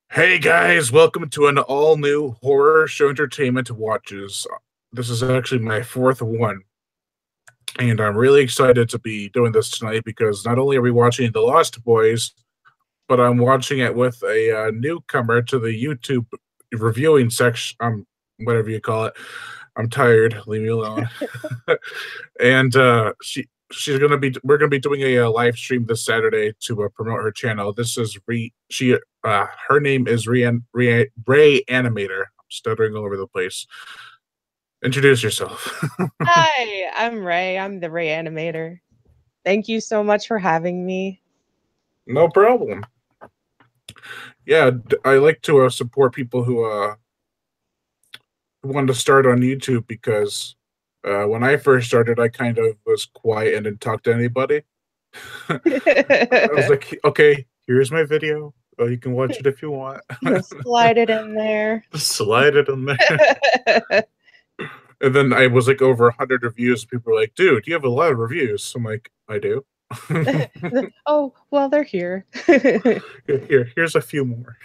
Hey guys, welcome to an all-new horror show entertainment watches. This is actually my fourth one, and I'm really excited to be doing this tonight because not only are we watching The Lost Boys, but I'm watching it with a newcomer to the YouTube reviewing section, whatever you call it. I'm tired. Leave me alone. And she's gonna be we're gonna be doing a live stream this Saturday to promote her channel. This is her name is Rayanimator. I'm stuttering all over the place. Introduce yourself. Hi, I'm Ray. I'm the Rayanimator. Thank you so much for having me. No problem. Yeah, I like to support people who want to start on YouTube because when I first started, I kind of was quiet and didn't talk to anybody. I was like, okay, here's my video. Oh, you can watch it if you want. Slide it in there. Slide it in there. And then I was like over 100 reviews. People were like, dude, you have a lot of reviews. I'm like, I do. Oh, well, they're here. Here's a few more.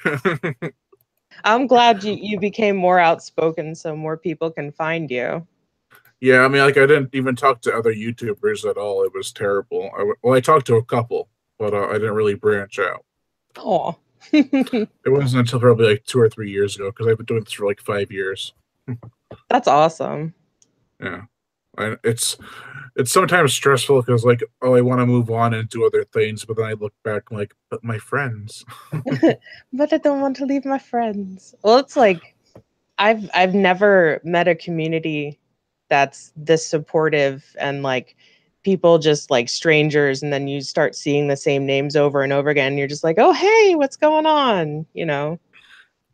I'm glad you became more outspoken so more people can find you. Yeah, I mean, like, I didn't even talk to other YouTubers at all. It was terrible. I talked to a couple, but I didn't really branch out. Oh. It wasn't until probably like 2 or 3 years ago because I've been doing this for like 5 years. That's awesome. Yeah. It's sometimes stressful because like, oh, I want to move on and do other things, but then I look back like, but my friends. But I don't want to leave my friends. Well, it's like I've never met a community that's this supportive and like people just like strangers, and then you start seeing the same names over and over again. And you're just like, oh hey, what's going on?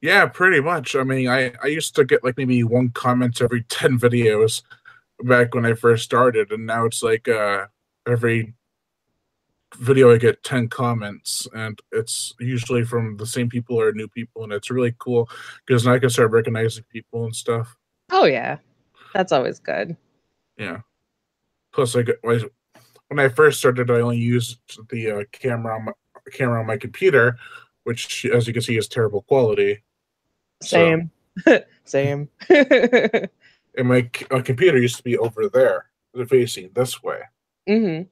Yeah, pretty much. I mean, I used to get like maybe one comment every 10 videos back when I first started, and now it's like every video I get 10 comments, and it's usually from the same people or new people, and it's really cool because now I can start recognizing people and stuff. Oh yeah, that's always good. Yeah. Plus, when I first started, I only used the camera on my computer, which, as you can see, is terrible quality. Same. Same. And my computer used to be over there, facing this way. Mm-hmm.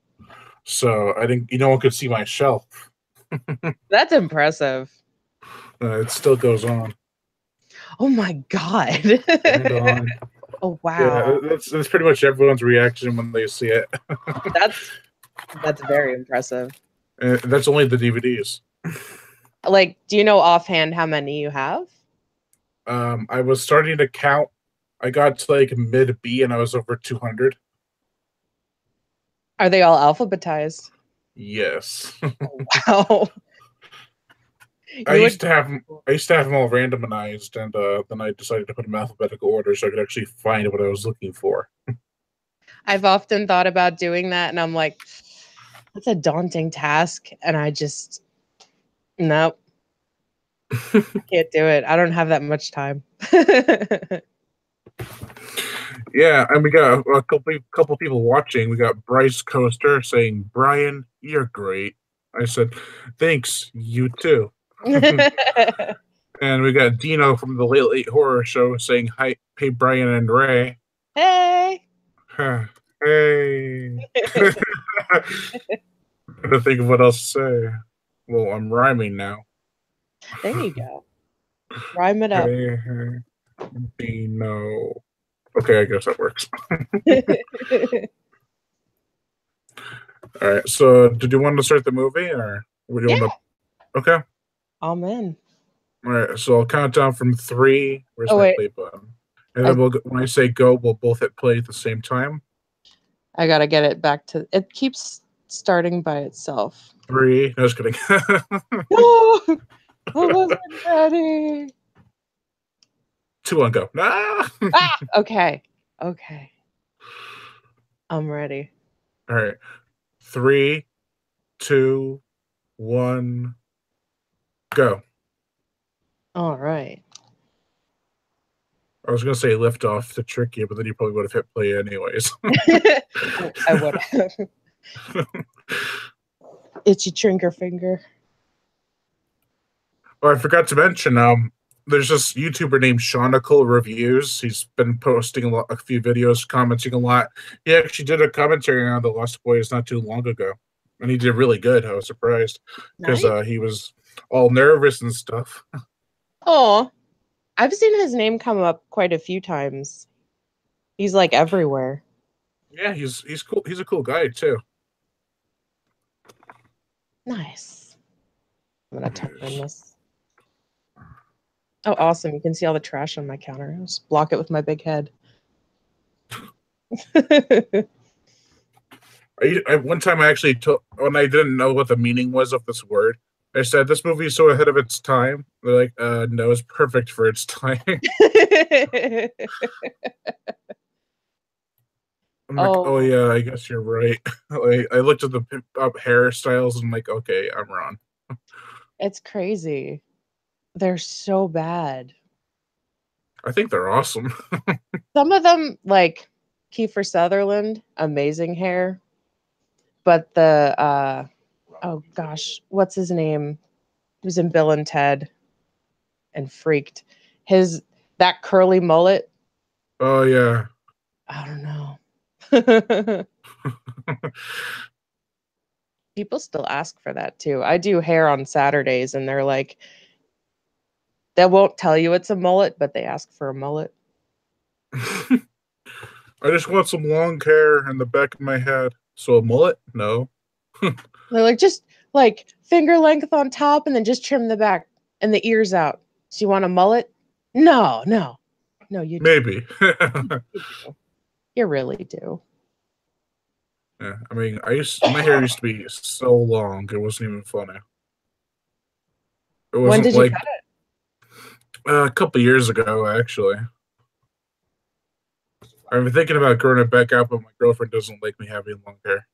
So I didn't, no one could see my shelf. That's impressive. It still goes on. Oh my god. Oh wow. Yeah, that's pretty much everyone's reaction when they see it. that's very impressive. That's only the DVDs. Like, do you know offhand how many you have? I was starting to count. I got to like mid B and I was over 200. Are they all alphabetized? Yes. Oh, wow. I used to have them all randomized, and then I decided to put them in alphabetical order so I could actually find what I was looking for. I've often thought about doing that, and I'm like, that's a daunting task, and I just nope. Can't do it. I don't have that much time. Yeah, and we got a couple people watching. We got Bryce Coaster saying, "Brian, you're great." I said, "Thanks, you too." And we got Dino from the Late Late Horror Show saying, "Hi, hey Brian and Ray." Hey. Hey. I don't think of what else to say. Well, I'm rhyming now. There you go. Rhyme it up. Hey, Dino. Okay, I guess that works. All right. So, did you want to start the movie, or would you want to? Okay. I'm in. All right. So I'll count down from 3. Where's Oh, my wait. play button? And then when I say go, we'll both hit play at the same time. I gotta get it back to. It keeps starting by itself. 3. No, just kidding. No, I wasn't ready. 2, 1, go. Ah! Okay. Okay. I'm ready. All right. 3, 2, 1, go. All right. I was gonna say lift off to trick you, but then you probably would have hit play anyways. I would have. Itchy trigger finger. Oh, I forgot to mention, there's this YouTuber named Shaunicle Reviews. He's been posting a few videos, commenting a lot. He actually did a commentary on The Lost Boys not too long ago, and he did really good. I was surprised because Nice. he was all nervous and stuff. Oh, I've seen his name come up quite a few times. He's like everywhere. Yeah, he's cool. He's a cool guy too. Nice. I'm gonna turn this. Oh, awesome. You can see all the trash on my counter. I'll just block it with my big head. One time I actually took when I didn't know what the meaning was of this word. I said this movie is so ahead of its time. They're like, no, it's perfect for its time. I'm like, oh Oh, yeah, I guess you're right. I looked at the up hairstyles and I'm like, okay, I'm wrong. it's crazy. They're so bad. I think they're awesome. Some of them, like Kiefer Sutherland, amazing hair. But the oh gosh, what's his name? He was in Bill and Ted and Freaked. His that curly mullet, Oh yeah. I don't know. People still ask for that too. I do hair on Saturdays and they're like, they won't tell you it's a mullet, but they ask for a mullet. I just want some long hair in the back of my head. So a mullet? No. They're like, just like finger length on top and then just trim the back and the ears out. So you want a mullet? No, no, no, you do. Maybe. You do. You really do. Yeah, I mean, my hair used to be so long, it wasn't even funny. It When wasn't did you like cut it? a couple years ago, actually. I've been thinking about growing it back out, but my girlfriend doesn't like me having long hair.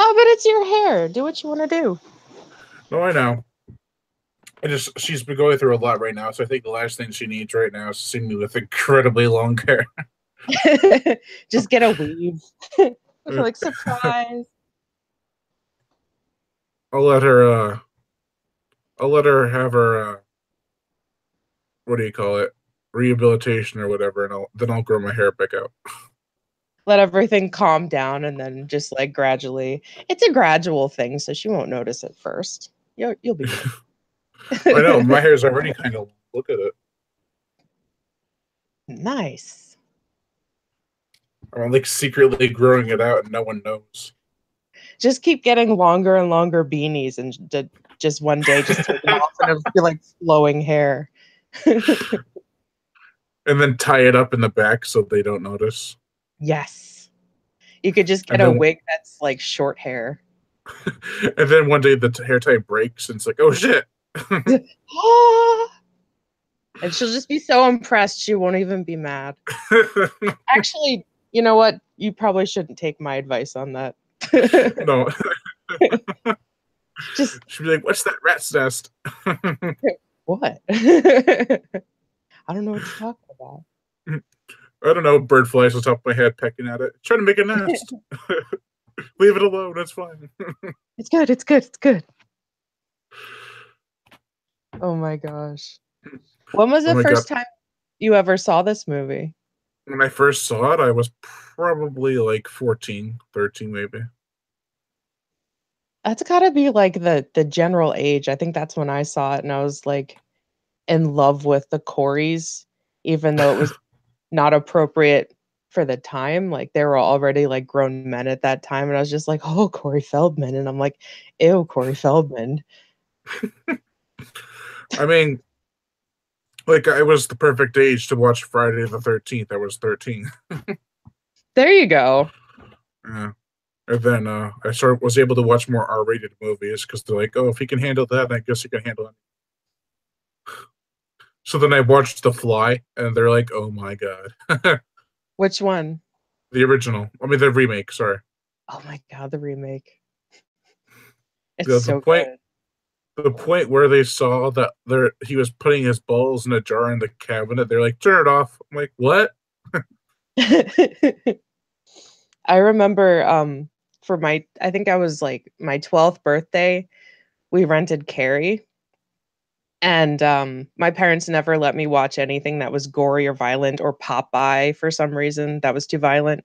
Oh, but it's your hair. Do what you want to do. No, I know. She's been going through a lot right now, so I think the last thing she needs right now is to see me with incredibly long hair. Just get a weave. Like surprise. I'll let her. I'll let her have her. What do you call it? Rehabilitation or whatever, and I'll grow my hair back out. Let everything calm down and then just like gradually. It's a gradual thing, so she won't notice it first. You'll be I know my good. hair's already kind of. Look at it. Nice. I'm like secretly growing it out, and no one knows. Just keep getting longer and longer beanies and just one day just take them off and it'll be like flowing hair. And then tie it up in the back so they don't notice. Yes. You could just get And a then, wig that's like short hair. and then one day the hair tie breaks, and it's like, oh shit. And she'll just be so impressed she won't even be mad. Actually, you know what? You probably shouldn't take my advice on that. No. Just She'd be like, what's that rat's nest? what? I don't know what you're talking about. I don't know. Bird flies on top of my head, pecking at it, trying to make a nest. Leave it alone. It's fine. It's good. It's good. It's good. Oh my gosh. When was Oh the my god. first time you ever saw this movie? When I first saw it, I was probably like 14, 13 maybe. That's gotta be like the general age. I think that's when I saw it and I was like in love with the Coreys, even though it was not appropriate for the time. Like they were already like grown men at that time. And I was just like, oh, Corey Feldman. And I'm like, ew, Corey Feldman. I mean, like I was the perfect age to watch Friday the 13th. I was 13. There you go. Yeah. And then I sort of was able to watch more R-rated movies because they're like, oh, if he can handle that, I guess he can handle it. So then I watched The Fly, and they're like, oh my god. Which one? The original. I mean, the remake, sorry. Oh my god, the remake. It's The so point good. the point where they saw that he was putting his balls in a jar in the cabinet, they're like, turn it off. I'm like, what? I remember for I think I was like my 12th birthday, we rented Carrie And my parents never let me watch anything that was gory or violent or Popeye for some reason that was too violent.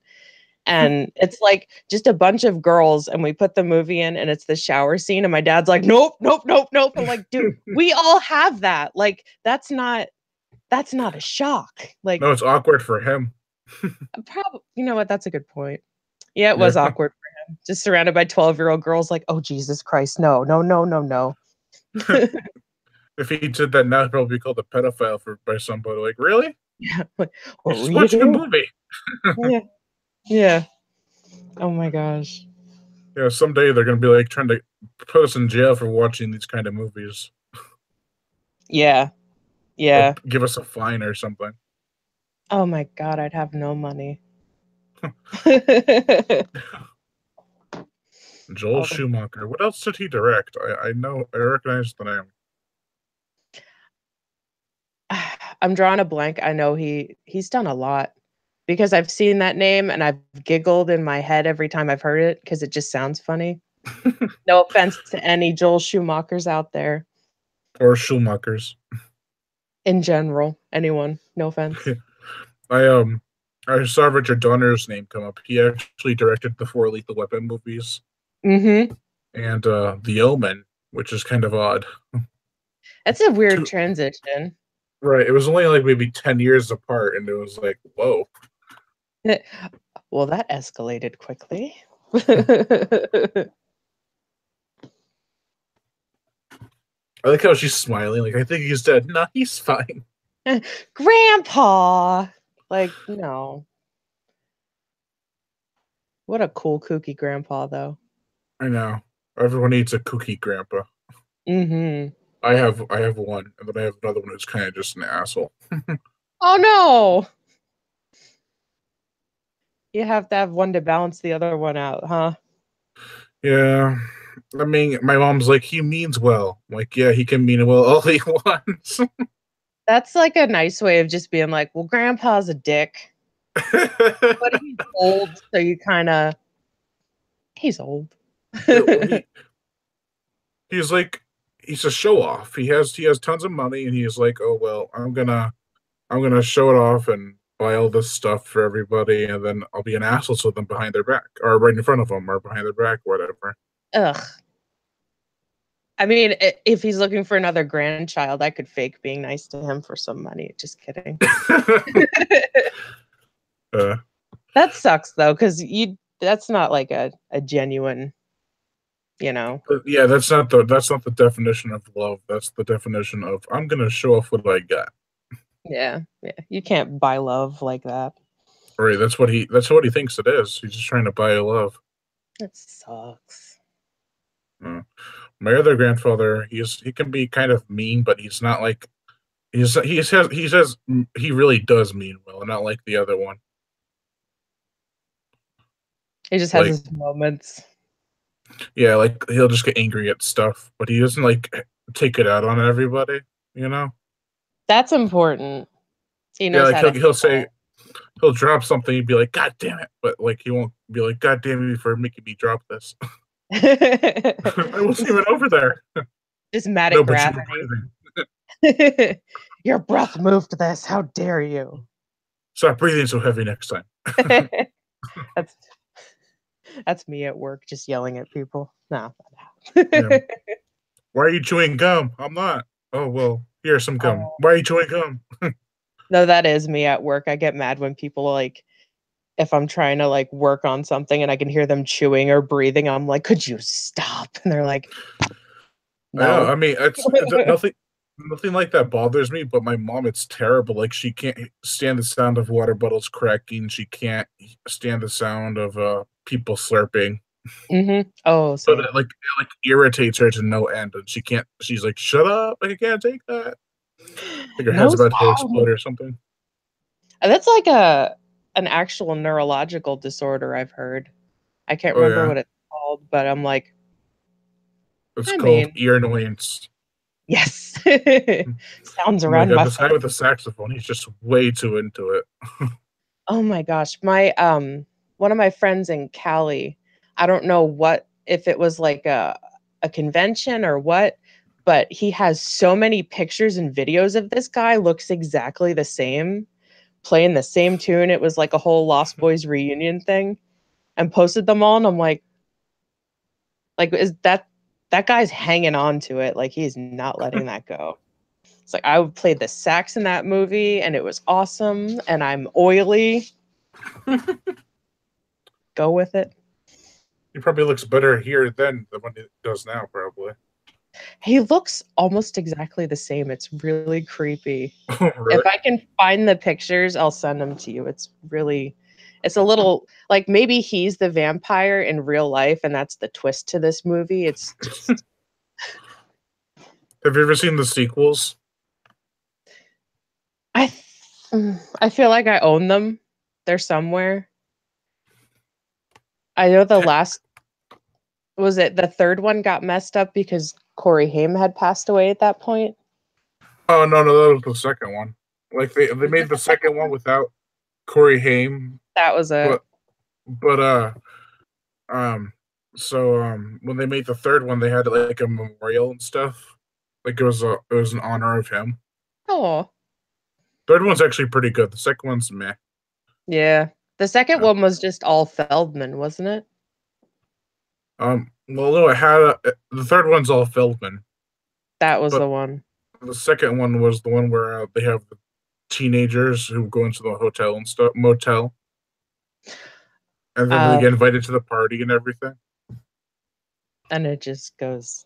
And it's like just a bunch of girls, and we put the movie in, and it's the shower scene, and my dad's like, "Nope, nope, nope, nope." I'm like, "Dude, we all have that. Like, that's not a shock." Like, No, it's awkward for him. probably, you know what? That's a good point. Yeah, it was Yeah. awkward for him, just surrounded by 12-year-old girls. Like, oh Jesus Christ, no, no, no, no, no. If he did that now, he'd probably be called a pedophile by somebody. Like, really? Yeah, like, You're what were just you watching a doing? movie. Yeah, yeah. Oh my gosh. Yeah, someday they're gonna be like trying to put us in jail for watching these kind of movies, Yeah, or yeah. give us a fine or something. Oh my God, I'd have no money. Joel All the Schumacher. What else did he direct? I know I recognize the name. I'm drawing a blank. I know he's done a lot because I've seen that name and I've giggled in my head every time I've heard it because it just sounds funny. No offense to any Joel Schumachers out there Or Schumachers. in general. Anyone, no offense. I um I saw Richard Donner's name come up. He actually directed the four Lethal Weapon movies Mm-hmm. and The Omen, which is kind of odd. That's a weird Two, transition. right. It was only like maybe 10 years apart, and it was like, whoa. Well, that escalated quickly. I like how she's smiling. Like, I think he's dead. No, he's fine. Grandpa. Like, no. What a cool, kooky grandpa, though. I know. Everyone needs a cookie grandpa. Mm-hmm. I have one, and then I have another one who's kind of just an asshole. Oh no. You have to have one to balance the other one out, huh? Yeah. I mean, my mom's like, he means well. I'm like, yeah, he can mean well all he wants. That's like a nice way of just being like, well, grandpa's a dick, but he's old, so you kind of, he's old. he, he's like, he's a show off. He has tons of money, and he's like, oh well, I'm gonna show it off and buy all this stuff for everybody, and then I'll be an asshole to them behind their back, or right in front of them, or behind their back, whatever. Ugh. I mean, if he's looking for another grandchild, I could fake being nice to him for some money. Just kidding. uh, That sucks though, because that's not like a genuine, you know. yeah, that's not the definition of love. That's the definition of I'm gonna show off what I got. Yeah, yeah. You can't buy love like that. Right? That's what he thinks it is. He's just trying to buy love. That sucks. Uh, my other grandfather, he can be kind of mean, but he's not like he says he really does mean well, and not like the other one. He just has Like, his moments. yeah, like he'll just get angry at stuff, but he doesn't like take it out on everybody. You know? That's important. He Yeah, knows like how he'll to he'll say he'll drop something. He'd be like, "God damn it!" But like he won't be like, "God damn it for making me drop this." I wasn't even over there. just mad No, at but you were gravity. breathing. Your breath moved this. How dare you? Stop breathing so heavy next time. that's that's me at work just yelling at people. No. Yeah. Why are you chewing gum? I'm not. Oh well, here's some gum. Oh, Why are you chewing gum? no, that is me at work. I get mad when people like if I'm trying to like work on something and I can hear them chewing or breathing, I'm like, could you stop? And they're like, Yeah, no. I mean, it's nothing like that bothers me. But my mom, it's terrible. Like she can't stand the sound of water bottles cracking. She can't stand the sound of people slurping. Oh, But same. it irritates her to no end, and she can't. She's like, "Shut up! I can't take that." Like her head's No about to sound. explode or something. That's like a an actual neurological disorder I've heard. I can't Oh remember yeah, what it's called, but I'm like, it's I called mean, ear annoyance. yes. Sounds Oh my around god, my this guy phone. with the saxophone, he's just way too into it. Oh my gosh. My one of my friends in Cali, I don't know what if it was like a convention or what, but he has so many pictures and videos of this guy looks exactly the same, playing the same tune. It was like a whole Lost Boys reunion thing, and posted them all. And I'm like, is that guy's hanging on to it? Like, he's not letting that go. It's like, I played the sax in that movie, and it was awesome. And I'm oily. Go with it. He probably looks better here than the one he does now, probably. He looks almost exactly the same. It's really creepy. Really? If I can find the pictures, I'll send them to you. It's a little like maybe he's the vampire in real life, and that's the twist to this movie. It's just. Have you ever seen the sequels? I feel like I own them. They're somewhere. I know the last was it the third one got messed up because Corey Haim had passed away at that point. Oh no, that was the second one. Like they made the second one without Corey Haim. That was a when they made the third one, they had like a memorial and stuff. Like it was in honor of him. Oh. Third one's actually pretty good. The second one's meh. Yeah. The second one was just all Feldman, wasn't it? Well, no, it had the third one's all Feldman. That was the one. The second one was the one where they have the teenagers who go into the hotel and stuff, motel, and then they get invited to the party and everything. And it just goes.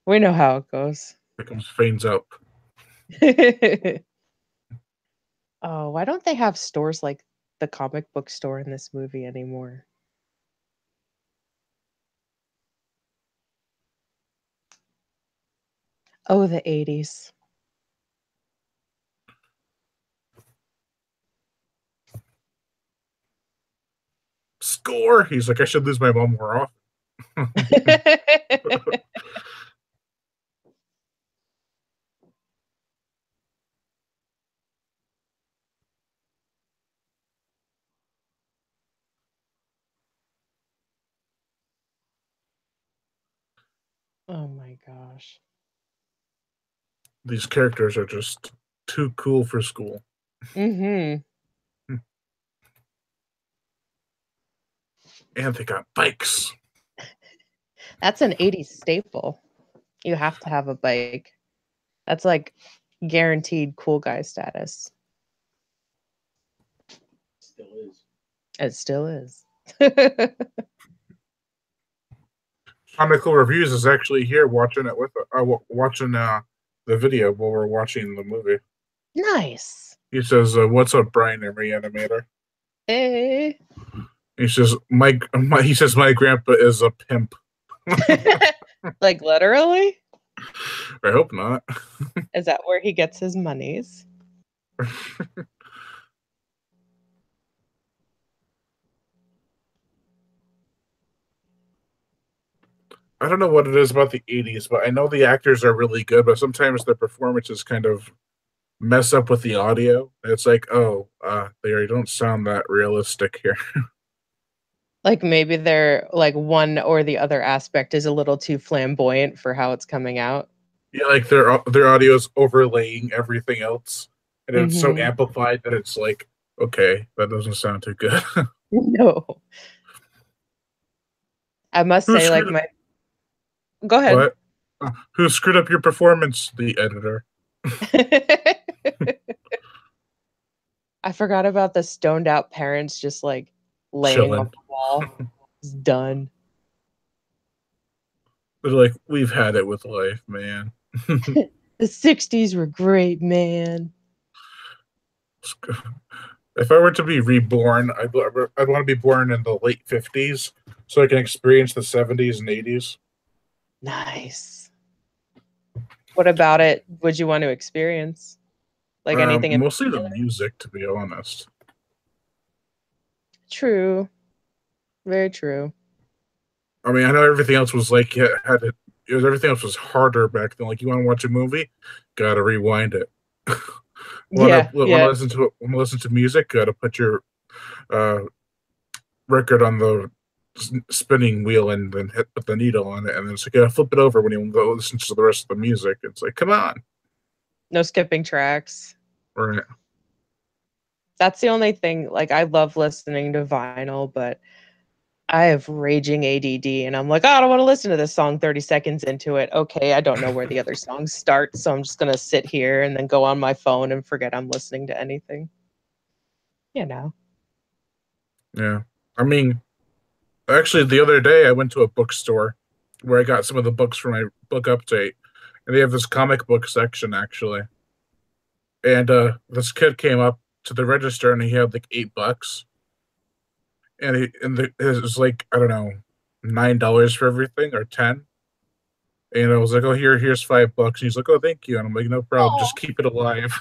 We know how it goes. It comes fanes up. Oh, why don't they have stores like the comic book store in this movie anymore? Oh, the 80s. Score! He's like, I should lose my mom more often. Oh my gosh. These characters are just too cool for school. Mm-hmm. And they got bikes. That's an 80s staple. You have to have a bike. That's like guaranteed cool guy status. Still is. It still is. Comical Reviews is actually here watching it with watching the video while we're watching the movie. Nice. He says, "What's up, Brian and Rayanimator?" Hey. He says, "My grandpa is a pimp." Like literally? I hope not. Is that where he gets his monies? I don't know what it is about the 80s, but I know the actors are really good, but sometimes their performances kind of mess up with the audio. It's like, they don't sound that realistic here. Like maybe they're like one or the other aspect is a little too flamboyant for how it's coming out. Yeah, like their audio is overlaying everything else, and it's so amplified that it's like, okay, that doesn't sound too good. No. I must say, like my. Go ahead. What? Who screwed up your performance? The editor. I forgot about the stoned out parents just like laying on the wall. It's done. They're like, we've had it with life, man. The 60s were great, man. If I were to be reborn, I'd want to be born in the late 50s so I can experience the 70s and 80s. Nice. What about it would you want to experience? Like anything? Mostly the music, to be honest. True. Very true. I mean, I know everything else was like everything else was harder back then. Like, you want to watch a movie, gotta rewind it. Want to listen to music, gotta put your record on the spinning wheel and then hit with the needle on it, and then it's like, yeah, flip it over when you go listen to the rest of the music. It's like, come on. No skipping tracks. Right. That's the only thing. Like, I love listening to vinyl, but I have raging ADD, and I'm like, oh, I don't want to listen to this song 30 seconds into it. Okay, I don't know where the other songs start, so I'm just gonna sit here and then go on my phone and forget I'm listening to anything. You know. Yeah. I mean, actually, the other day I went to a bookstore where I got some of the books for my book update, and they have this comic book section actually. And this kid came up to the register and he had like $8, and it was like, I don't know, $9 for everything or 10. And I was like, oh, here's $5. And he's like, oh, thank you. And I'm like, no problem. Oh, Just keep it alive.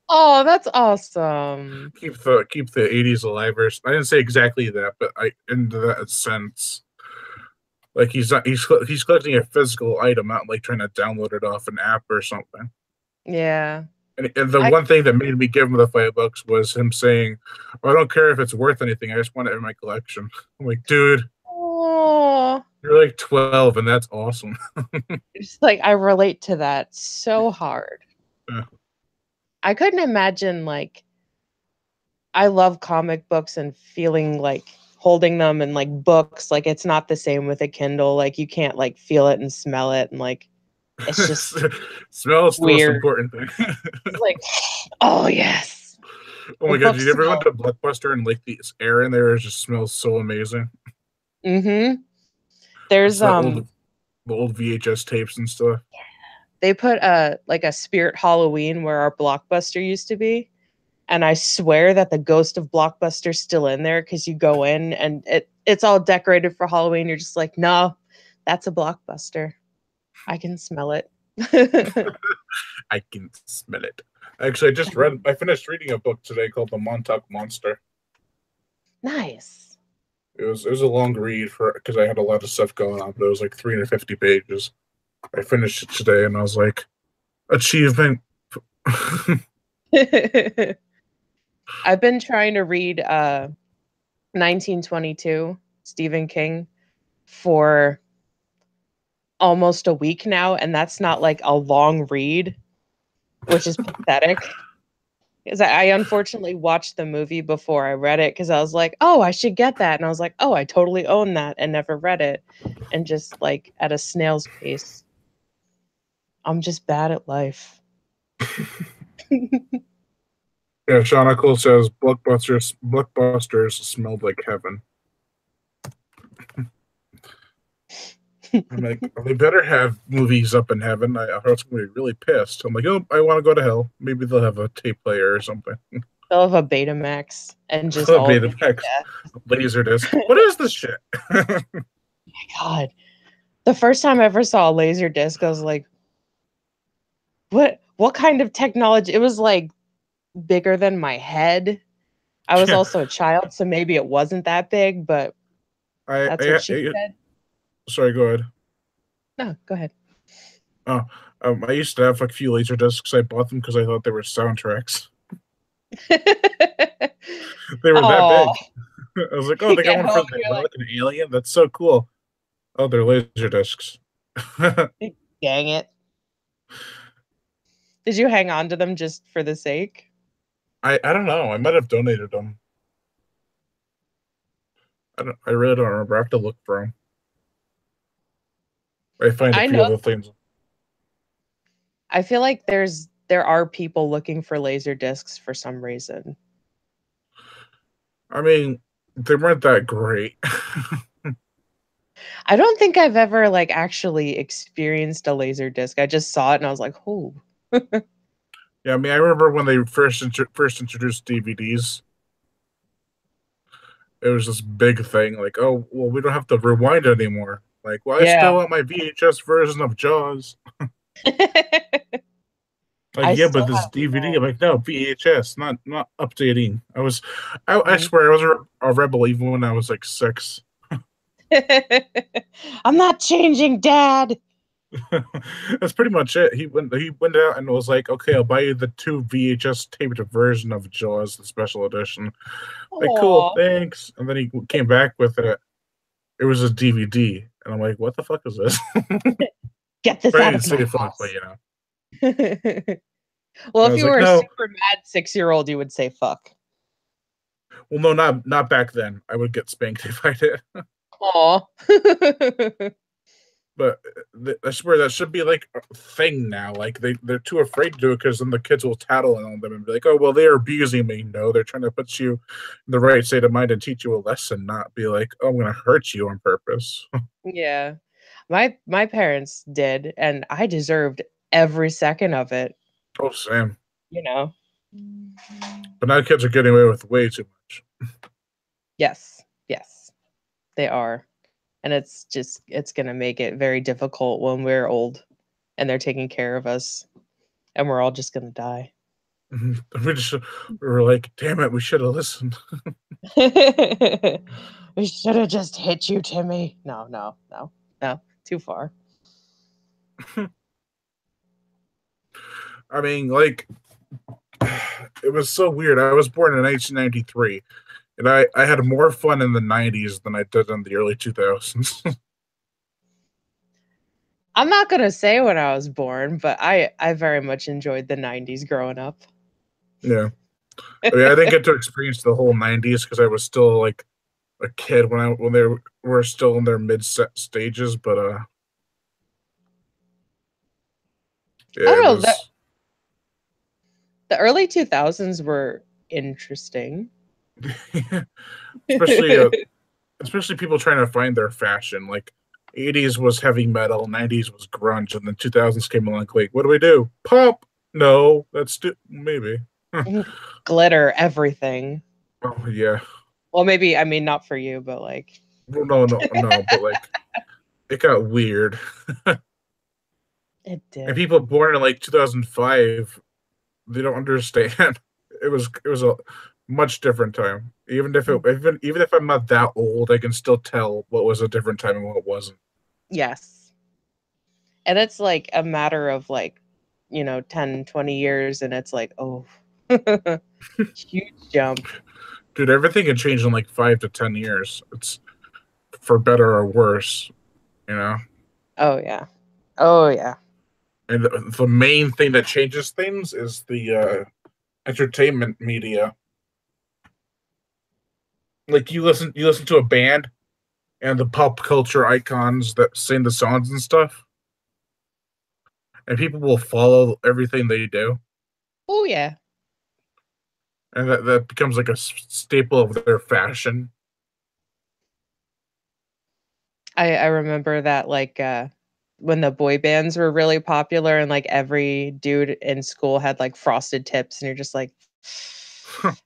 oh, that's awesome. keep the 80s alive. Or I didn't say exactly that, but I in that sense. Like he's not he's collecting a physical item, not like trying to download it off an app or something. Yeah. And the I one thing that made me give him the $5 was him saying, oh, "I don't care if it's worth anything. I just want it in my collection." I'm like, dude, oh, you're like 12, and that's awesome. it's like I relate to that so hard. Yeah. I couldn't imagine like I love comic books and feeling like holding them and like books like it's not the same with a Kindle, like you can't like feel it and smell it and like it's just Smell is the most weird. important thing. It's like, oh yes, Oh the my god, book you ever went smell. to Blockbuster and like the air in there just smells so amazing? Mm-hmm. It's There's the old VHS tapes and stuff. they put a like a Spirit Halloween where our Blockbuster used to be, and I swear that the ghost of Blockbuster's still in there because you go in and it's all decorated for Halloween. You're just like, no, that's a Blockbuster. I can smell it. I can smell it. Actually, I finished reading a book today called The Montauk Monster. Nice. It was a long read for because I had a lot of stuff going on, but it was like 350 pages. I finished it today, and I was like, achievement. I've been trying to read 1922, Stephen King, for almost a week now, and that's not like a long read, which is pathetic. Because I unfortunately watched the movie before I read it because I was like, oh, I should get that. And I was like, oh, I totally own that and never read it. And just like at a snail's pace. I'm just bad at life. Yeah, Shauna Cole says blockbusters smelled like heaven. I'm like, they better have movies up in heaven. I heard somebody really pissed. I'm like, oh, I want to go to hell. Maybe they'll have a tape player or something. They'll have a Betamax and just all of it. Betamax, Laserdisc. What is this shit? God. The first time I ever saw a laser disc, I was like, what kind of technology? It was like bigger than my head. I was Yeah, also a child, so maybe it wasn't that big, but I, that's what I, she I said. sorry, go ahead. No, go ahead. Oh, I used to have a few laser discs. I bought them because I thought they were soundtracks. They were that Oh, big. I was like, oh, they got one for the like an alien. That's so cool. Oh, they're laser discs. dang it. Did you hang on to them just for the sake? I don't know. I might have donated them. I really don't remember. I have to look for them. I find a I few know. other things. I feel like there are people looking for laser discs for some reason. I mean, they weren't that great. I don't think I've ever like actually experienced a laser disc. I just saw it and I was like, "Oh." Yeah, I mean, I remember when they first introduced DVDs. It was this big thing, like, oh, well, we don't have to rewind anymore. Like, well, I still Yeah. want my VHS version of Jaws. Like, I yeah, still but this have DVD. I'm like, no, VHS, not updating. I Mhm. swear, I was a rebel even when I was like 6. I'm not changing, Dad. That's pretty much it. He went out and was like, okay, I'll buy you the 2 VHS taped version of Jaws, the special edition. Like, cool, Oh, thanks. And then he came back with it. it was a DVD, and I'm like, what the fuck is this? Get this But I out didn't of my say fuck, but house. you know. Well, And I if was you like, were a no, super mad 6-year-old, you would say fuck. well, no, not back then. I would get spanked if I did. Aw. But I swear that should be like a thing now. Like they're too afraid to do it because then the kids will tattle on them and be like, "Oh, well, they're abusing me." No, they're trying to put you in the right state of mind and teach you a lesson, not be like, "Oh, I'm going to hurt you on purpose." Yeah. My parents did, and I deserved every second of it, Oh, Sam. you know. But now kids are getting away with way too much. Yes. Yes. They are. And it's going to make it very difficult when we're old and they're taking care of us and we're all just going to die. We just we were like, "Damn it, we should have listened." We should have just hit you, Timmy. No, no, no, no, too far. I mean, like, it was so weird. I was born in 1993, and I had more fun in the 90s than I did in the early 2000s. I'm not gonna say when I was born, but I very much enjoyed the 90s growing up. Yeah. I mean, I didn't get to experience the whole 90s because I was still like a kid when they were still in their mid stages, but I yeah, it don't know, was the early 2000s were interesting. especially especially people trying to find their fashion. Like 80s was heavy metal, 90s was grunge, and then 2000s came along. Like, what do we do? Pop? No, that's maybe. Glitter, everything. Oh yeah. Well, maybe, I mean, not for you, but like, Well, no, but like it got weird. it And did. people born in like 2005, they don't understand. It was a much different time. Even if I'm not that old, I can still tell what was a different time and what wasn't. Yes. And it's like a matter of like, 10, 20 years, and it's like, oh, huge jump. Dude, everything can change in like 5 to 10 years. It's for better or worse, you know. Oh, yeah. Oh, yeah. And the main thing that changes things is the entertainment media. Like you listen to a band and the pop culture icons that sing the songs and stuff, and people will follow everything they do, Oh, yeah. and that becomes like a staple of their fashion. I remember that, like, when the boy bands were really popular and like every dude in school had like frosted tips, and you're just like,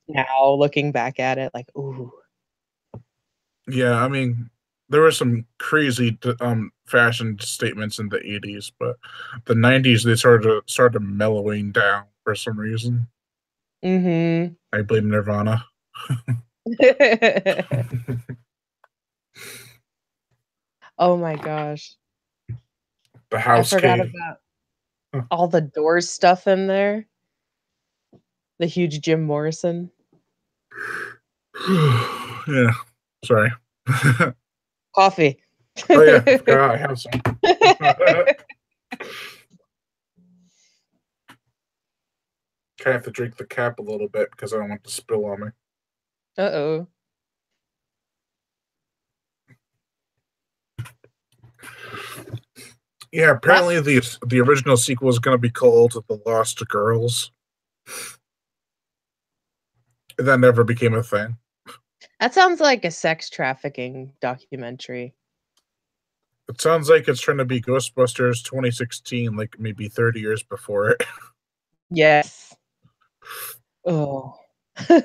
now looking back at it, like, ooh. Yeah, I mean, there were some crazy fashion statements in the 80s, but the 90s they started mellowing down for some reason. Mm-hmm. I blame Nirvana. Oh my gosh. The I house forgot key. about all the Doors stuff in there. The huge Jim Morrison. Yeah, sorry. Oh Coffee. yeah, I forgot I have some. I have to drink the cap a little bit because I don't want to spill on me. Uh-oh. Yeah, apparently Last the original sequel is going to be called The Lost Girls. That never became a thing. that sounds like a sex trafficking documentary. It sounds like it's trying to be Ghostbusters 2016, like maybe 30 years before it. Yes. Oh. You're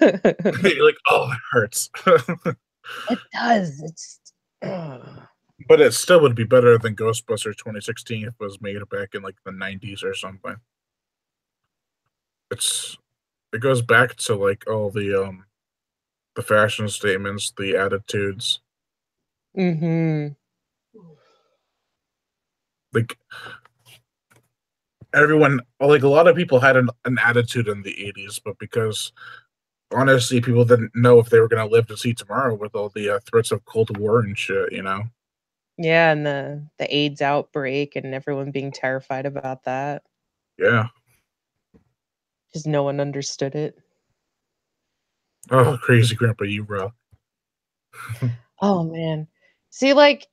like, oh, it hurts. It does. It's ugh. But it still would be better than Ghostbusters 2016 if it was made back in like the 90s or something. It goes back to like all the fashion statements, the attitudes. Mhm. Like everyone, like a lot of people had an attitude in the 80s, but because honestly, people didn't know if they were going to live to see tomorrow with all the threats of Cold War and shit, you know? Yeah, and the AIDS outbreak and everyone being terrified about that Yeah. because no one understood it. Oh, crazy Grandpa, you rock. Oh man. See, like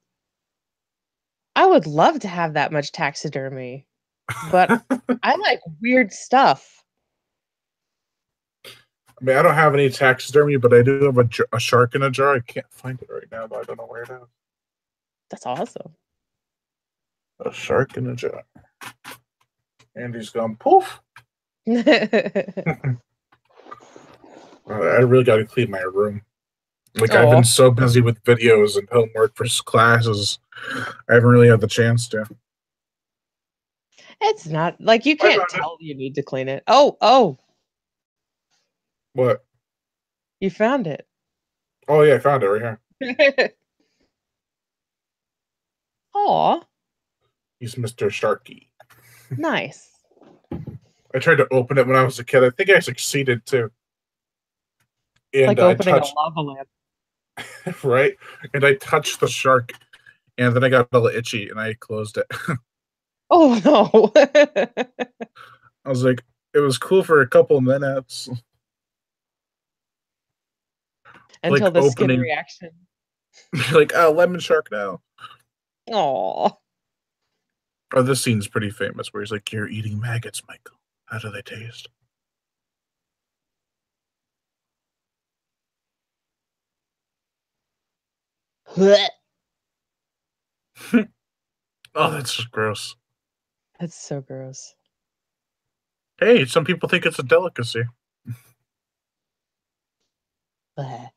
I would love to have that much taxidermy, but I like weird stuff. I mean, I don't have any taxidermy, but I do have a shark in a jar. I can't find it right now, but I don't know where it is. That's awesome. A shark in a jar. And he's gone poof. I really got to clean my room. Like, I've been Oh, so busy with videos and homework for classes, I haven't really had the chance to. it's not like you I can't found it. tell you need to clean it. Oh, What? you found it. Oh, yeah, I found it right here. Aw, He's Mr. Sharky. nice. I tried to open it when I was a kid. I think I succeeded too. And Like I opening a touched, lava lamp. right? And I touched the shark, and then I got a little itchy, and I closed it. Oh no. I was like, it was cool for a couple minutes. Until Like the skin opening, reaction. like, oh, lemon shark now. Aw. Oh, this scene's pretty famous where he's like, you're eating maggots, Michael. How do they taste? Oh, that's just gross. That's so gross. Hey, some people think it's a delicacy. Bleh.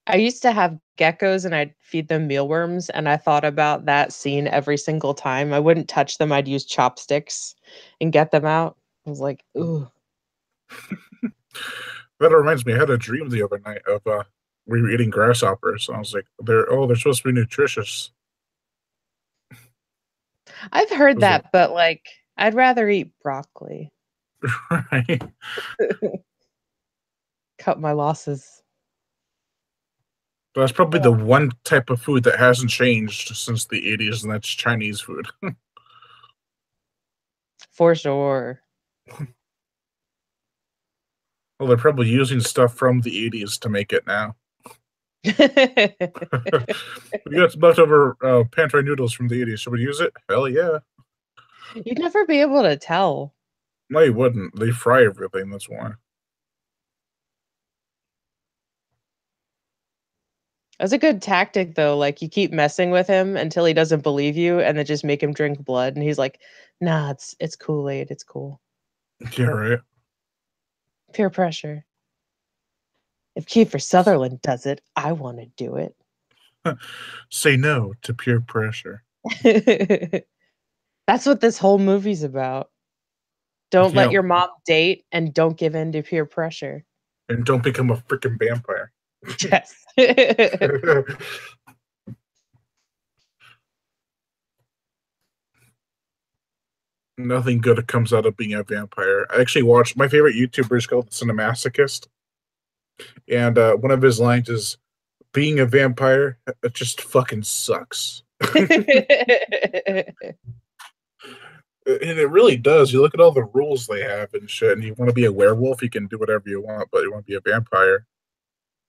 I used to have geckos and I'd feed them mealworms, and I thought about that scene every single time. I wouldn't touch them, I'd use chopsticks and get them out. I was like, ooh. That reminds me, I had a dream the other night of we were eating grasshoppers, and I was like, they're supposed to be nutritious. I've I heard was like, that, but like, I'd rather eat broccoli. right. Cut my losses. But that's probably the one type of food that hasn't changed since the 80s, and that's Chinese food. For sure. Well, they're probably using stuff from the 80s to make it now. We got some leftover pantry noodles from the 80s. Should we use it? Hell yeah. You'd never be able to tell. No, you wouldn't. They fry everything, that's why. That's a good tactic, though. Like, you keep messing with him until he doesn't believe you, and then just make him drink blood. And he's like, nah, it's Kool-Aid. It's cool. Yeah, right. Peer pressure. If Kiefer Sutherland does it, I want to do it. Say no to peer pressure. That's what this whole movie's about. Don't let Yeah, your mom date and don't give in to peer pressure. and don't become a freaking vampire. Yes. Nothing good comes out of being a vampire. I actually watched my favorite YouTuber is called Cinemasochist, and one of his lines is, "Being a vampire, it just fucking sucks." And it really does. You look at all the rules they have and shit, and you want to be a werewolf, you can do whatever you want, but you want to be a vampire,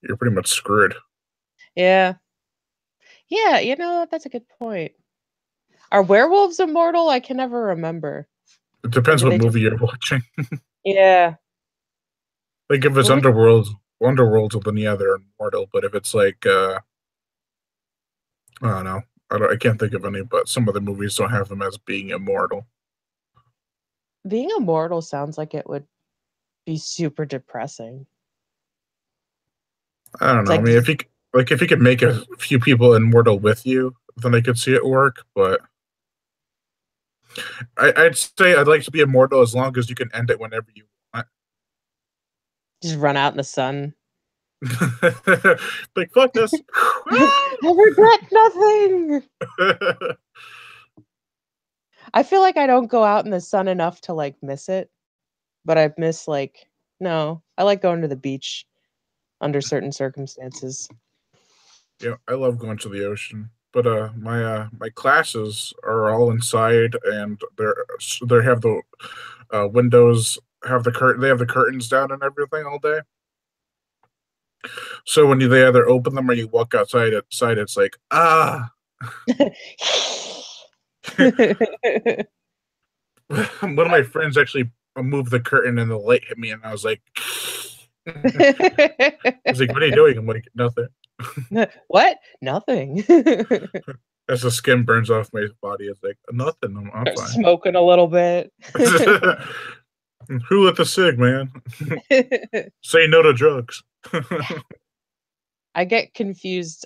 you're pretty much screwed. Yeah. Yeah, that's a good point. Are werewolves immortal? I can never remember. It Or depends do what they just movie you're watching. Yeah. Like if it's What would Underworld, then yeah, they're immortal. But if it's like I don't know, I can't think of any, but some of the movies don't have them as being immortal. being immortal sounds like it would be super depressing. I don't It's know. I like mean, if you could make a few people immortal with you, then I could see it work. But I'd say I'd like to be immortal as long as you can end it whenever you want. just run out in the sun. Like fuck this. I regret nothing. I feel like I don't go out in the sun enough to like miss it, but I miss like No, I like going to the beach under certain circumstances. Yeah, I love going to the ocean. But my classes are all inside, and they have the windows have the curtain they have the curtains down and everything all day. So when they either open them or you walk outside, it's like one of my friends actually moved the curtain and the light hit me, and I was like, he's like, "What are you doing?" I'm like, "Nothing." What? Nothing. As the skin burns off my body, it's like nothing. I'm Start fine. smoking a little bit. Who let the cig, man? Say no to drugs. I get confused.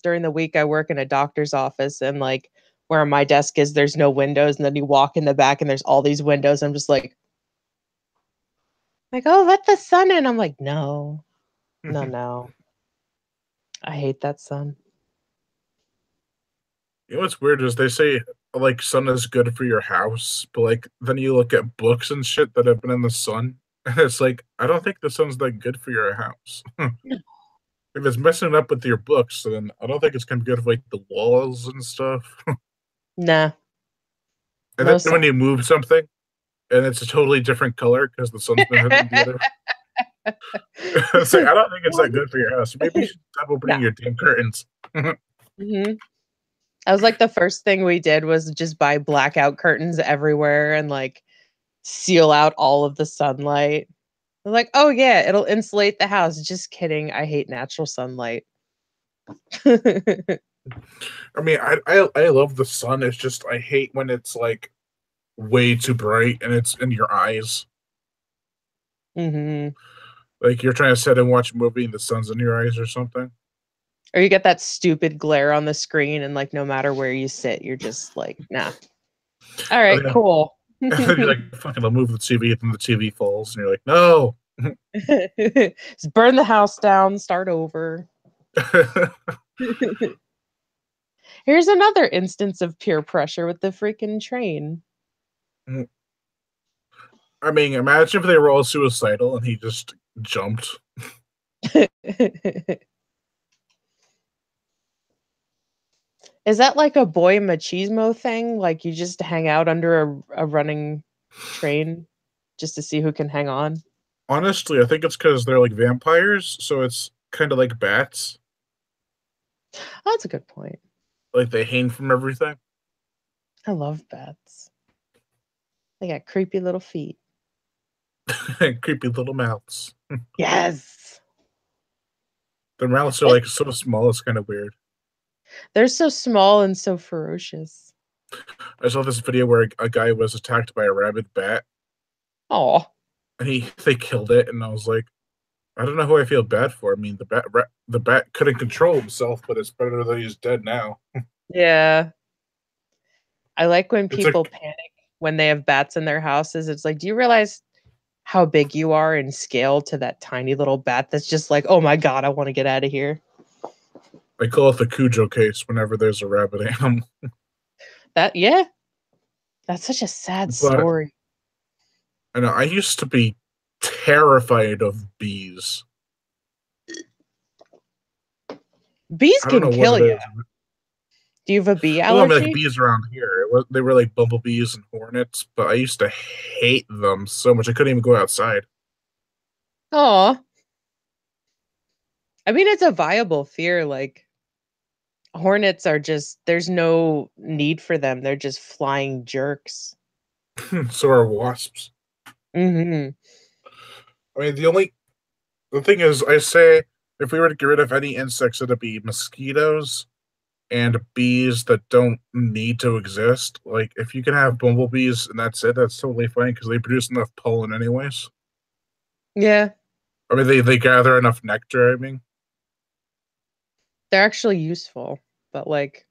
During the week, I work in a doctor's office, and like where my desk is, there's no windows, and then you walk in the back, and there's all these windows. I'm just like, oh, let the sun in. I'm like, no, no, no. I hate that sun. You know what's weird is they say like sun is good for your house, but like then you look at books and shit that have been in the sun, and it's like I don't think the sun's that good for your house. If it's messing up with your books, then I don't think it's gonna be good for like the walls and stuff. Nah, And no then when sun. you move something and it's a totally different color because the sun's been hitting the other, it's like I don't think it's that good for your house. Maybe you should stop No. opening your damn curtains. Hmm. I was like, the first thing we did was just buy blackout curtains everywhere and like seal out all of the sunlight. I was like, oh yeah, it'll insulate the house. Just kidding. I hate natural sunlight. I mean, I love the sun. It's just I hate when it's like way too bright and it's in your eyes. Hmm. Like you're trying to sit and watch a movie and the sun's in your eyes or something. Or you get that stupid glare on the screen, and like no matter where you sit, you're just like, nah. All And right, then, cool. and then you're like, fucking, I'll move the TV, and then the TV falls, and you're like, no. Just burn the house down, start over. Here's another instance of peer pressure with the freaking train. I mean, imagine if they were all suicidal and he just jumped. Is that like a boy machismo thing? Like you just hang out under a running train just to see who can hang on? Honestly, I think it's because they're like vampires, so it's kind of like bats. Oh, that's a good point. Like they hang from everything. I love bats. They got creepy little feet. Creepy little mouths. Yes. Their mouths are It, like so small, it's kind of weird. they're so small and so ferocious. I saw this video where a guy was attacked by a rabid bat, Oh, and they killed it, and I was like, I don't know who I feel bad for. I mean, the bat couldn't control himself, but it's better that he's dead now. yeah. I like when It's people like panic when they have bats in their houses. It's like, do you realize how big you are in scale to that tiny little bat that's just like, oh my God, I want to get out of here? I call it the Cujo case whenever there's a rabbit animal. Yeah, that's such a sad But story. I know I used to be terrified of bees. Bees I don't can know what kill it you. is. Do you have a bee Well, I mean, like allergy? bees around here. They were like bumblebees and hornets, but I used to hate them so much I couldn't even go outside. Oh, I mean, it's a viable fear. Like, hornets are just, there's no need for them. They're just flying jerks. So are wasps. Hmm. I mean, the thing is, I say if we were to get rid of any insects, it'd be mosquitoes and bees that don't need to exist. Like, if you can have bumblebees and that's it, that's totally fine because they produce enough pollen anyways. Yeah, I mean, they gather enough nectar. I mean, they're actually useful, but like,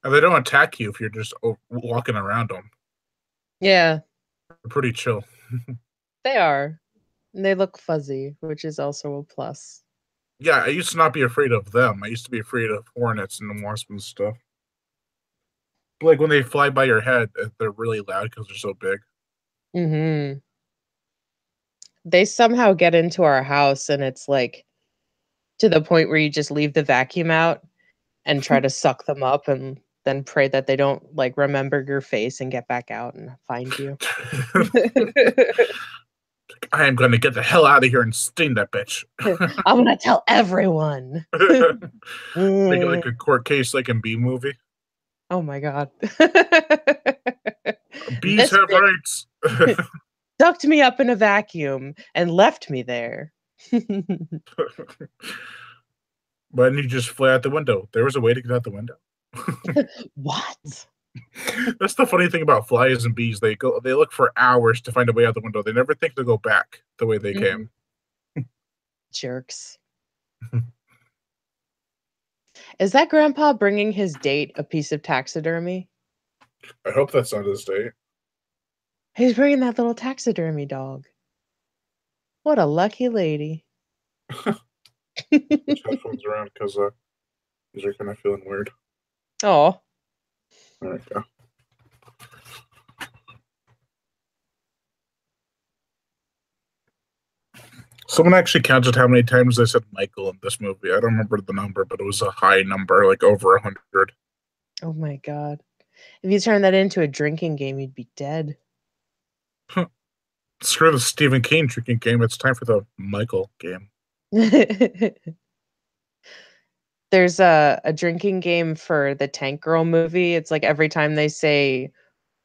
and they don't attack you if you're just walking around them. yeah, They're pretty chill. they are. And they look fuzzy, which is also a plus. Yeah, I used to not be afraid of them. I used to be afraid of hornets and wasps and stuff. Like when they fly by your head, they're really loud because they're so big. Hmm. They somehow get into our house and it's like to the point where you just leave the vacuum out and try to suck them up and then pray that they don't like remember your face and get back out and find you. I am gonna get the hell out of here and sting that bitch. I'm gonna tell everyone. Make it like a court case, like in B movie. Oh my god. Bees This have bitch rights. sucked me up in a vacuum and left me there. But then you just fly out the window. There was a way to get out the window. What? That's the funny thing about flies and bees. They look for hours to find a way out the window. They never think to go back the way they came. Jerks. Is that grandpa bringing his date a piece of taxidermy? I hope that's not his date. He's bringing that little taxidermy dog. What a lucky lady. Put headphones around because these are kind of feeling weird. Oh. There we go. Someone actually counted how many times they said Michael in this movie. I don't remember the number, but it was a high number, like over 100. Oh my god. If you turn that into a drinking game, you'd be dead. Screw the Stephen King drinking game. It's time for the Michael game. There's a drinking game for the Tank Girl movie. It's like every time they say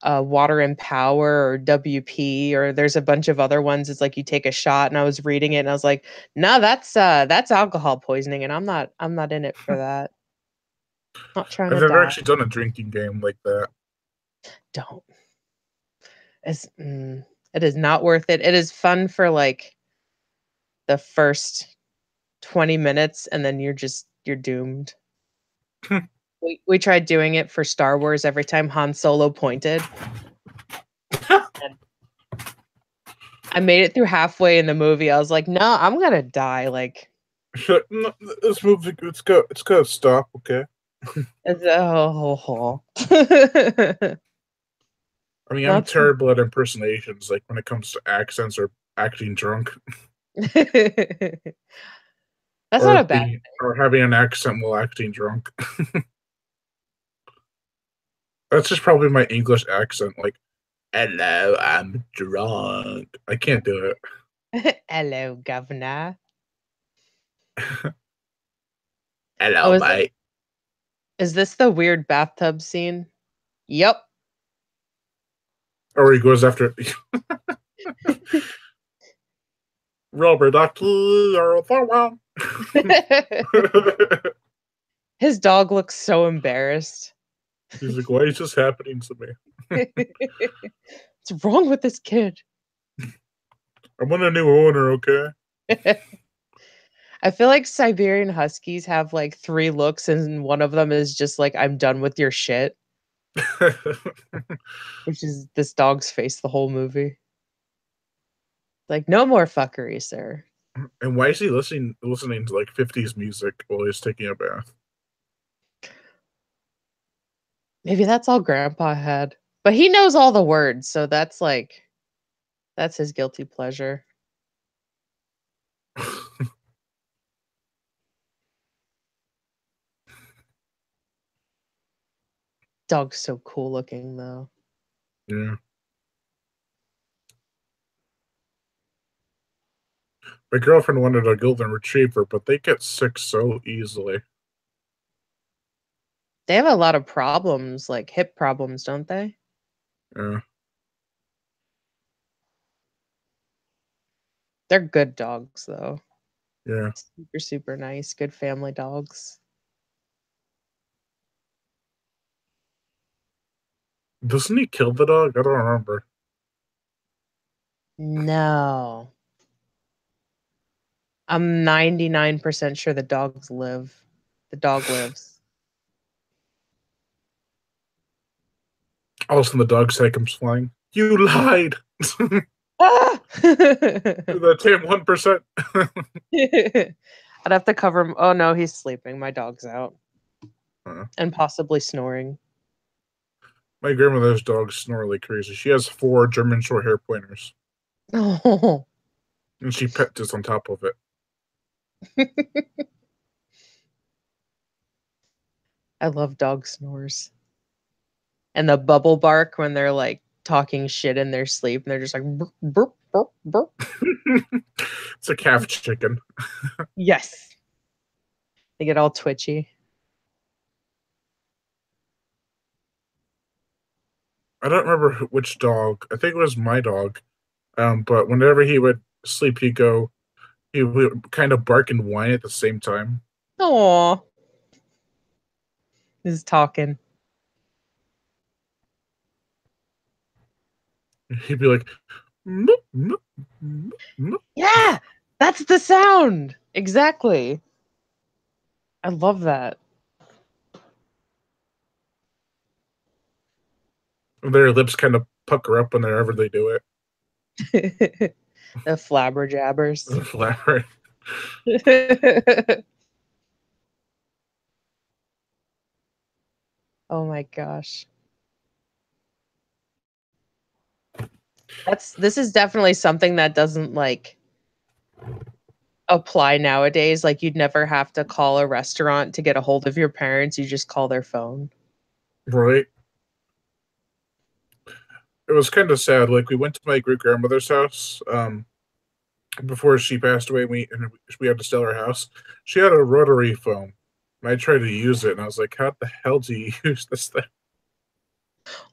Water and Power or WP, or there's a bunch of other ones, it's like you take a shot. And I was reading it and I was like, no, that's alcohol poisoning, and I'm not in it for that. Not trying I've to never die. actually done a drinking game like that. Don't. It is not worth it. It is fun for like the first 20 minutes and then you're doomed. We tried doing it for Star Wars every time Han Solo pointed. And I made it through halfway in the movie. I was like, no, I'm gonna die. Like, No, this movie, it's gotta stop, okay? oh. I mean, I'm Not terrible at impersonations, like when it comes to accents or acting drunk, That's not a bad. or having an accent while acting drunk. That's just probably my English accent. Like, hello, I'm drunk. I can't do Thing. Hello, governor. it. Oh, Hello, mate. is this the weird bathtub scene? Yep. Or he goes after Robert Doctor or Farwell. His dog looks so embarrassed. He's like, why is this happening to me? What's wrong with this kid? I'm on a new owner, okay? I feel like Siberian Huskies have like 3 looks, and one of them is just like, I'm done with your shit, which is this dog's face the whole movie. Like, no more fuckery, sir. And why is he listening to like 50s music while he's taking a bath? Maybe that's all Grandpa had. But he knows all the words, so that's his guilty pleasure. Dog's so cool looking, though. Yeah. My girlfriend wanted a golden retriever, but they get sick so easily. They have a lot of problems, like hip problems, don't they? Yeah. They're good dogs, though. Yeah. Super, super nice. Good family dogs. Doesn't he kill the dog? I don't remember. No. I'm 99% sure the dogs live. The dog lives. All of a sudden, the dog's head comes flying. You lied! Ah! That damn 1%. I'd have to cover him. Oh no, he's sleeping. My dog's out. Uh, And possibly snoring. my grandmother's dogs snore like crazy. She has 4 German short hair pointers. Oh. and she pet us on top of it. I love dog snores. And the bubble bark when they're like talking shit in their sleep and they're just like burp, burp, burp, burp. It's a calf chicken. Yes. They get all twitchy. I don't remember which dog. I think it was my dog. But whenever he would sleep, he would kind of bark and whine at the same time. Aw. He's talking. He'd be like, "Moop, moop, moop, moop." Yeah, that's the sound. Exactly. I love that. And their lips kind of pucker up whenever they do it. The flabberjabbers. Flat. Oh my gosh. This is definitely something that doesn't like apply nowadays. Like you'd never have to call a restaurant to get a hold of your parents. You just call their phone. Right. It was kind of sad. Like we went to my great grandmother's house before she passed away. We had to sell her house. She had a rotary phone. And I tried to use it, and I was like, "How the hell do you use this thing?"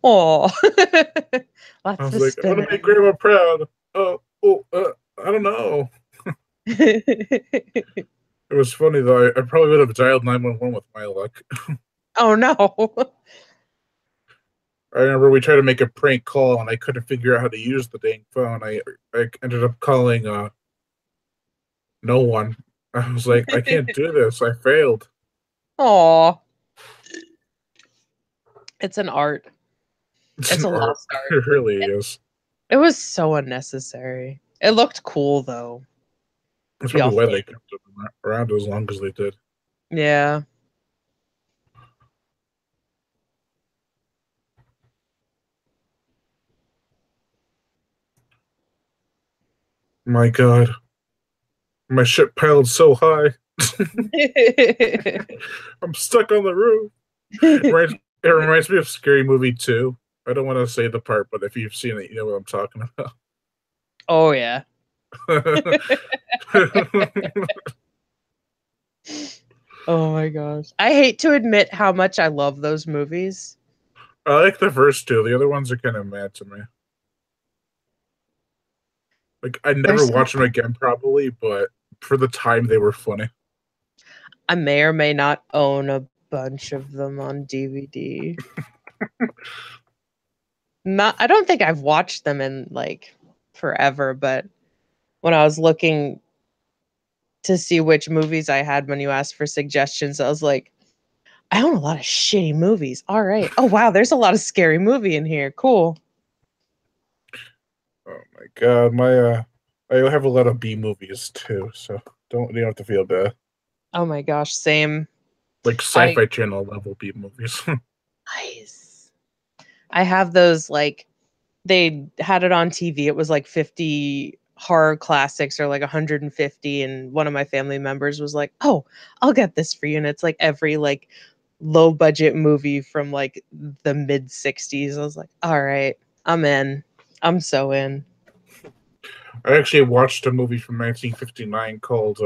Oh, I lots was of like, "I want to make spinning. grandma proud." I don't know. It was funny though. I probably would have dialed 911 with my luck. Oh no. I remember we tried to make a prank call, and I couldn't figure out how to use the dang phone. I ended up calling no one. I was like, I can't do this. I failed. Oh, it's an art. It's It's an a art. lost art. It really is. It was so unnecessary. It looked cool though. That's We all probably why they think. kept it around as long as they did. Yeah. My God, my ship piled so high. I'm stuck on the roof. It reminds me of Scary Movie 2. I don't want to say the part, but if you've seen it, you know what I'm talking Oh yeah. about. Oh my gosh. I hate to admit how much I love those movies. I like the first two. The other ones are kind of mad to me. Like I'd They're never so watch them again, probably, but for the time they were funny. I may or may not own a bunch of them on DVD. Not I don't think I've watched them in like forever, but when I was looking to see which movies I had when you asked for suggestions, I was like, I own a lot of shitty movies. All right. Oh wow, there's a lot of scary movie in here. Cool. Oh my God, I have a lot of B movies too, so you don't have to feel bad. Oh my gosh, same. Like I Sci-Fi Channel level B movies. nice. I have those like they had it on TV. It was like 50 horror classics or like 150 and one of my family members was like, "Oh, I'll get this for you." And it's like every like low budget movie from like the mid 60s. I was like, "All right, I'm in. I'm so in." I actually watched a movie from 1959 called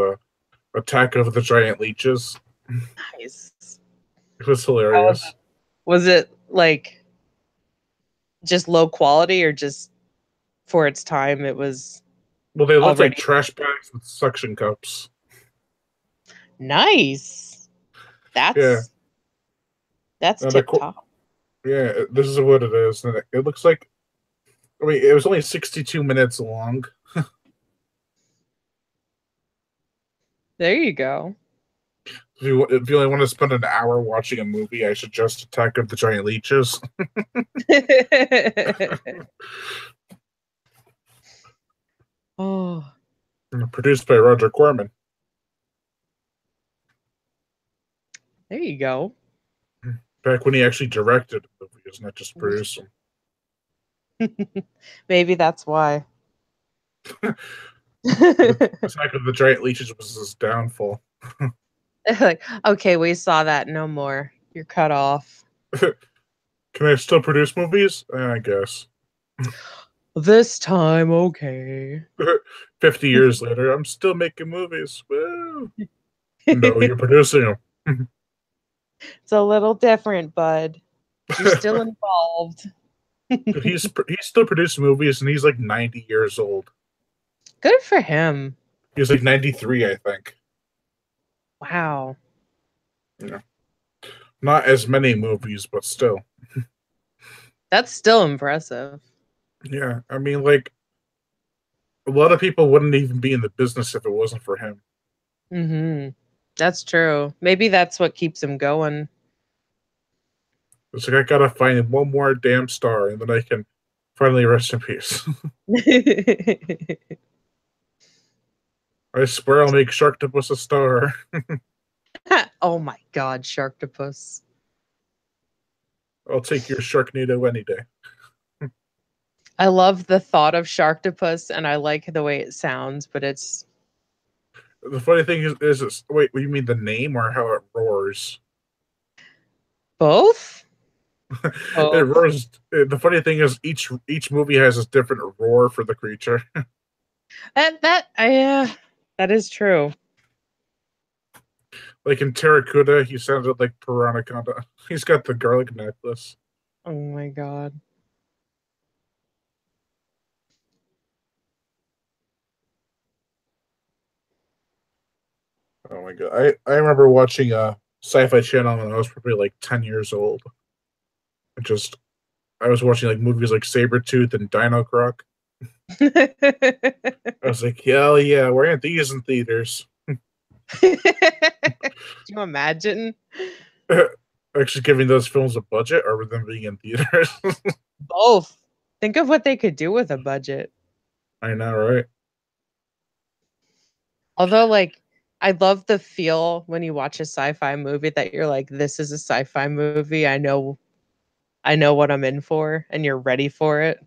Attack of the Giant Leeches. Nice. It was How was it? hilarious. Was it like just low quality or just for its time it was Well, they looked like already trash bags with suction cups. nice? Yeah, That's and tip top. yeah, this is what it is. And it looks like, I mean, it was only 62 minutes long. There you go. If you only want to spend an hour watching a movie, I suggest Attack of the Giant Leeches. Oh, Produced by Roger Corman. there you go. Back when he actually directed movies, not just produced them. Maybe that's why. The attack of the giant leeches was his downfall. Like, okay, we saw that. No more. You're cut off. Can I still produce movies? I guess. This time, okay. 50 years later, I'm still making movies. Woo. No, you're producing them. It's a little different, bud. You're still involved. He's still producing movies, and he's like 90 years old. Good for him. He's like 93, I think. Wow. Yeah. Not as many movies, but still. That's still impressive. Yeah, I mean, like, a lot of people wouldn't even be in the business if it wasn't for him. Mm-hmm. That's true. Maybe that's what keeps him going. It's like, I gotta find one more damn star, and then I can finally rest in peace. I swear I'll make Sharktopus a star. Oh my god, Sharktopus. I'll take your Sharknado any day. I love the thought of Sharktopus and I like the way it sounds, but it's The funny thing is wait, you mean the name or how it roars? both? It Both. roars. The funny thing is each movie has a different roar for the creature. That is true. Like in Terracuda, he sounded like Piranaconda. He's got the garlic necklace. Oh my god. Oh my god. I remember watching a Sci-Fi Channel when I was probably like 10 years old. I just I was watching like movies like Sabretooth and Dino Croc. I was like, hell yeah, why aren't these in theaters? Can you imagine? Actually giving those films a budget or them being in theaters. Both. Think of what they could do with a budget. I know, right? Although, like, I love the feel when you watch a sci-fi movie that you're like, this is a sci-fi movie. I know what I'm in for, and you're ready for it.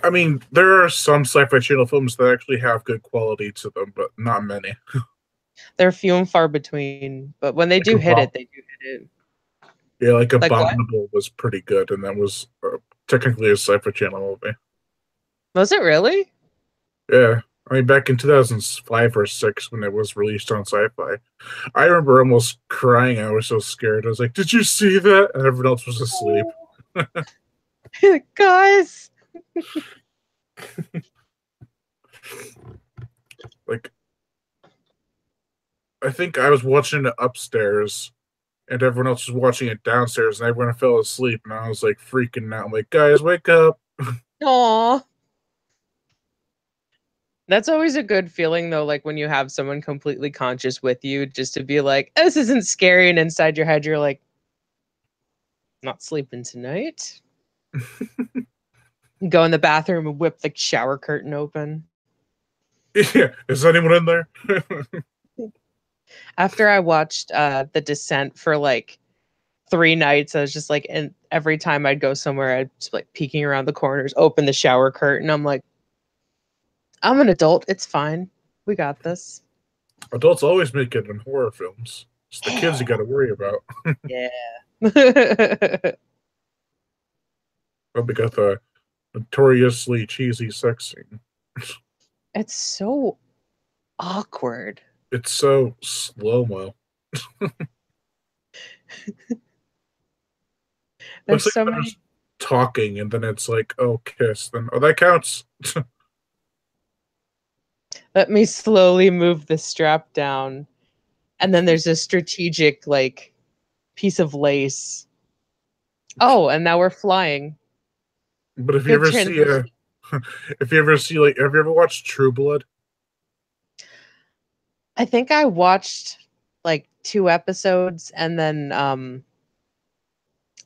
I mean, there are some Sci-Fi Channel films that actually have good quality to them, but not many. They're few and far between, but when they Like do hit it, they do hit it. Yeah, like Like what? Abominable was pretty good, and that was technically a Sci-Fi Channel movie. Was it really? Yeah, I mean, back in 2005 or six when it was released on Sci-Fi, I remember almost crying. I was so scared. I was like, "Did you see that?" And everyone else was asleep. Guys. Like, I think I was watching it upstairs, and everyone else was watching it downstairs, and everyone fell asleep, and I was like freaking out. I'm like, "Guys, wake up!" Aw. That's always a good feeling though, like when you have someone completely conscious with you, just to be like, oh, this isn't scary, and inside your head you're like, not sleeping tonight. Go in the bathroom and whip the shower curtain open. Yeah, is anyone in there? After I watched The Descent for like 3 nights, I was just like, and every time I'd go somewhere, I'd just like peeking around the corners, open the shower curtain. I'm like, I'm an adult. It's fine. We got this. Adults always make it in horror films. It's the kids you got to worry about. Yeah. But we got the notoriously cheesy sex scene. It's so awkward. It's so slow mo. There's Looks like so they're many. just talking, and then it's like, oh, kiss. Then oh, that counts. Let me slowly move the strap down. And then there's a strategic, like, piece of lace. Oh, and now we're flying. But if you Good ever see transition. if you ever see like, have you ever watched True Blood? I think I watched like 2 episodes and then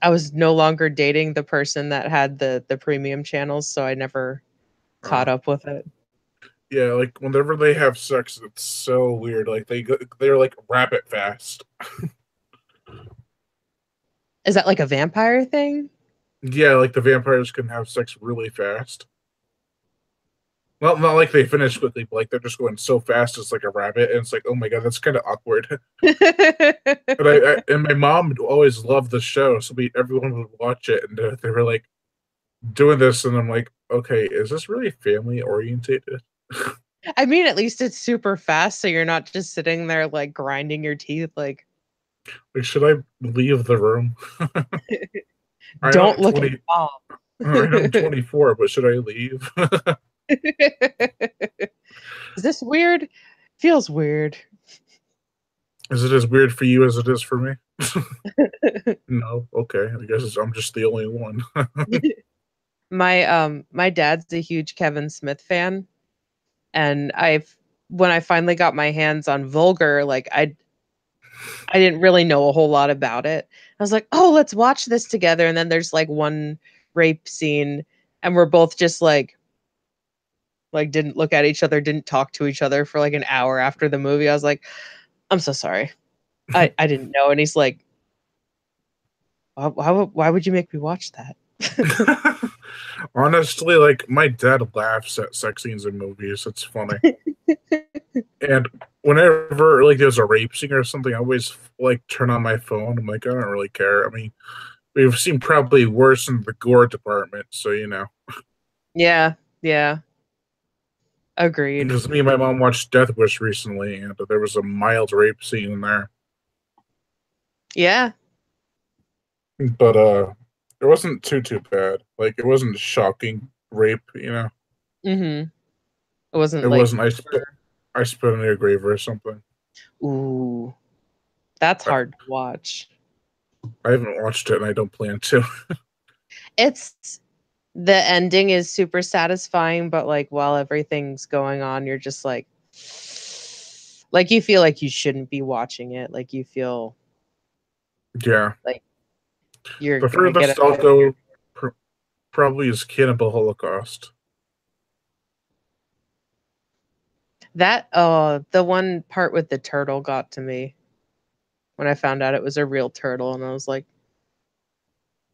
I was no longer dating the person that had the premium channels, so I never caught up with it. Yeah, like whenever they have sex, it's so weird. Like they're like rabbit fast. Is that like a vampire thing? Yeah, like the vampires can have sex really fast. Well, not like they finish quickly, but like they're just going so fast, it's like a rabbit, and it's like, oh my god, that's kind of awkward. But and my mom always loved the show, so everyone would watch it, and they were like doing this, and I'm like, okay, is this really family orientated? I mean, at least it's super fast, so you're not just sitting there like grinding your teeth. Like, Like, should I leave the room? I know don't I'm look at 20. mom. I know I'm 24, but should I leave? Is this weird? Feels weird. Is it as weird for you as it is for me? No. Okay. I guess I'm just the only one. My dad's a huge Kevin Smith fan, and I've when I finally got my hands on Vulgar, like I didn't really know a whole lot about it. I was like, "Oh, let's watch this together." And then there's like one rape scene and we're both just like didn't look at each other, didn't talk to each other for like an hour after the movie. I was like, "I'm so sorry. I didn't know." And he's like, why would you make me watch that?" Honestly, like my dad laughs at sex scenes in movies. It's funny. And whenever like there's a rape scene or something, I always like turn on my phone. I'm like, I don't really care. I mean, we've seen probably worse in the gore department, so you know. Yeah, yeah. Agreed. Because me and my mom watched Death Wish recently, and there was a mild rape scene in there, Yeah. but it wasn't too bad. Like it wasn't shocking rape, you know. Mhm. It wasn't It like wasn't I spit on your grave or something. ooh, that's I, hard to watch. I haven't watched it, and I don't plan to. It's the ending is super satisfying, but like while everything's going on, you're just like you feel like you shouldn't be watching it. Like you feel Yeah, like you're the gonna get furthest I'll go probably is Cannibal Holocaust. that the one part with the turtle got to me when I found out it was a real turtle and I was like,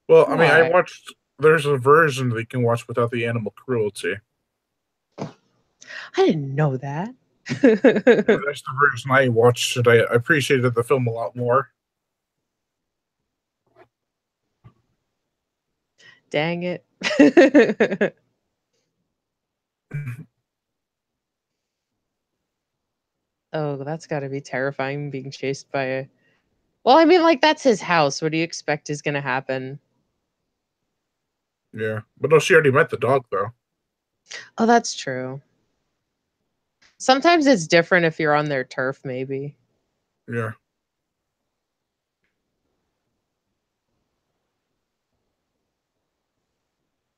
Well, I mean, I why? watched. There's a version that you can watch without the animal cruelty. I didn't know that. That's the version I watched today. I appreciated the film a lot more. Dang it. Oh, that's got to be terrifying being chased by a. Well, I mean, like, that's his house. What do you expect is going to happen? Yeah, but no, she already met the dog though. Oh, that's true. Sometimes it's different if you're on their turf, maybe. Yeah.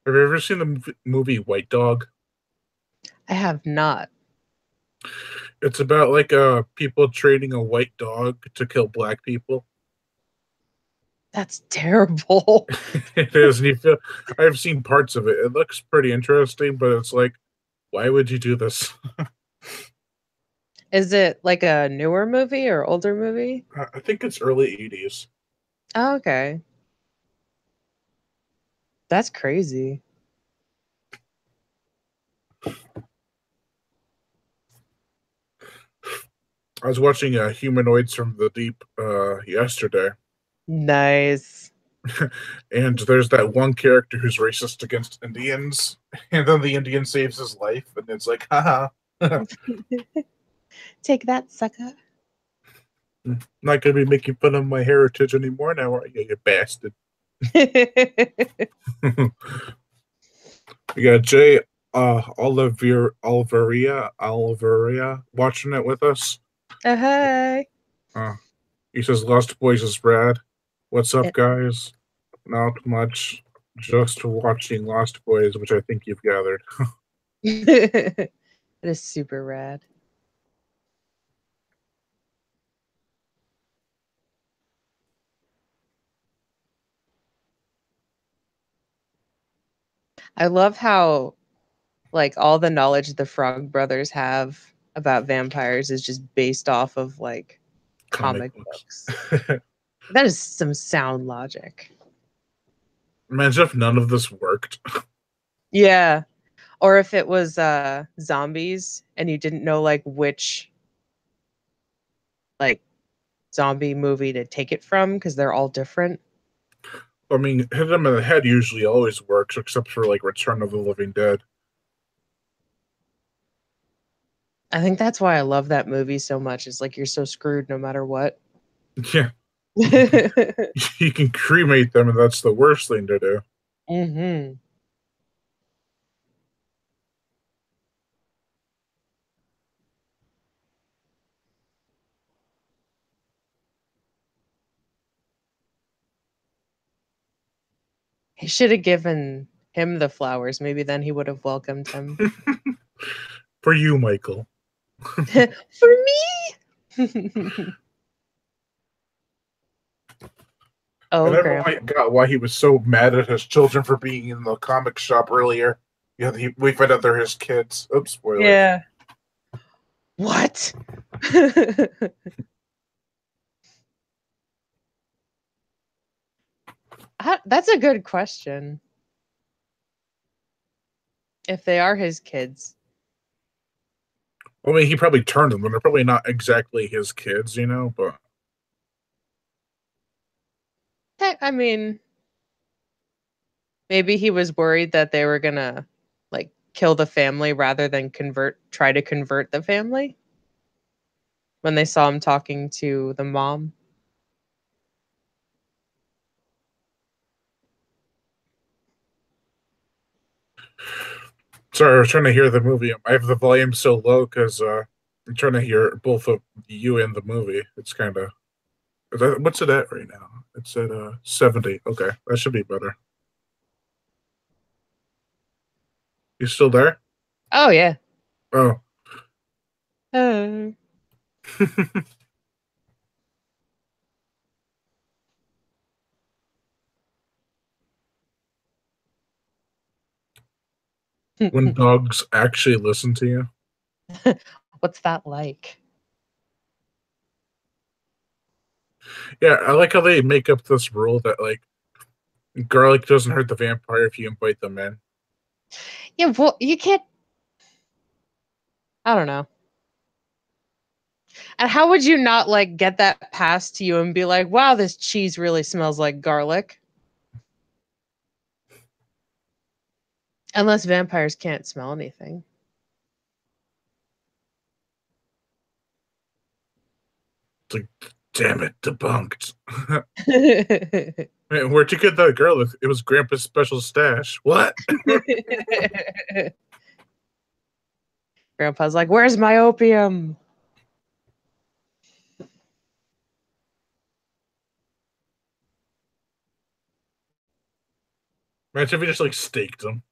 Have you ever seen the movie White Dog? I have not. It's about like people trading a white dog to kill black people. That's terrible. It is, and you feel. I've seen parts of it. It looks pretty interesting, but it's like, why would you do this? Is it like a newer movie or older movie? I think it's early '80s. Oh, okay. That's crazy. I was watching Humanoids from the Deep yesterday, Nice. and there's that one character who's racist against Indians, and then the Indian saves his life, and it's like, haha. Take that, sucker. Not gonna be making fun of my heritage anymore now, are you, you bastard? We got Jay Oliveria watching it with us. Hi. Uh, he says Lost Boys is rad. What's up, It, guys? Not much. Just watching Lost Boys, which I think you've gathered. it is super rad. I love how like all the knowledge the Frog Brothers have about vampires is just based off of like Comic comic books. books. That is some sound logic. Imagine if none of this worked. Yeah. Or if it was zombies and you didn't know like which like zombie movie to take it from because they're all different. I mean, hit them in the head usually always works, except for like Return of the Living Dead. I think that's why I love that movie so much. It's like you're so screwed no matter what. Yeah, you can cremate them, and that's the worst thing to do. Hmm. He should have given him the flowers. Maybe then he would have welcomed him. For you, Michael. For me. I Oh, never Grandpa. got why he was so mad at his children for being in the comic shop earlier. Yeah, we find out they're his kids. Oops, spoilers. Yeah. What? That's a good question. If they are his kids. I mean, he probably turned them, and they're probably not exactly his kids, you know. But I mean, maybe he was worried that they were gonna like kill the family rather than try to convert the family when they saw him talking to the mom. sorry, I was trying to hear the movie. I have the volume so low because I'm trying to hear both of you and the movie. It's kind of what's it at right now? It's at 70. Okay, that should be better. You still there? Oh yeah. Oh. Uh, When dogs actually listen to you. what's that like? Yeah, I like how they make up this rule that like garlic doesn't hurt the vampire if you invite them in. Yeah, well, you can't. I don't know. And how would you not like get that past you and be like, "Wow, this cheese really smells like garlic"? Unless vampires can't smell anything. It's like, damn it, debunked. Man, where'd you get that garlic? It was Grandpa's special stash. What? Grandpa's like, "Where's my opium?" Imagine if we just like staked them.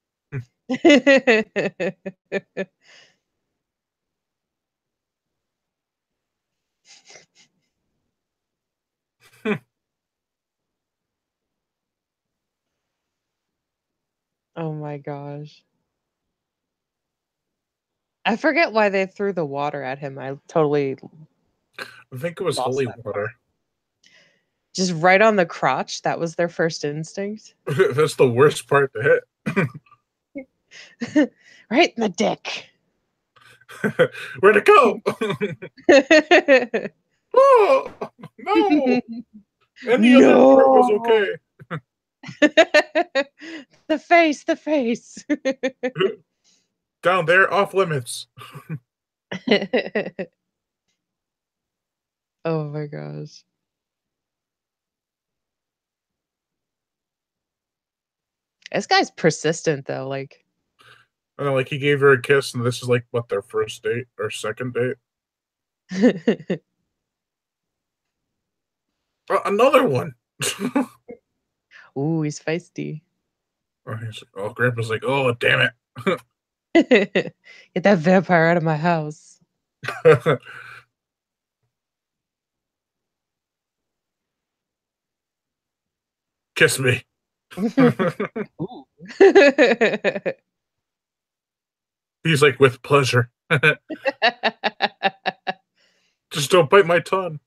Oh my gosh. I forget why they threw the water at him. I totally I think it was lost holy that part. water. Just right on the crotch. That was their first instinct. That's the worst part to hit. Right in the dick. Where'd it go? Oh no! Any other part was No. okay. The face, the face. Down there, off limits. Oh my gosh. This guy's persistent though. Like, I know, like he gave her a kiss, and this is like what their first date or second date. Another one. ooh, he's feisty. Grandpa's like, oh, damn Get that vampire out of my house. it. Kiss me. Ooh. He's like, with pleasure. Just don't bite my tongue.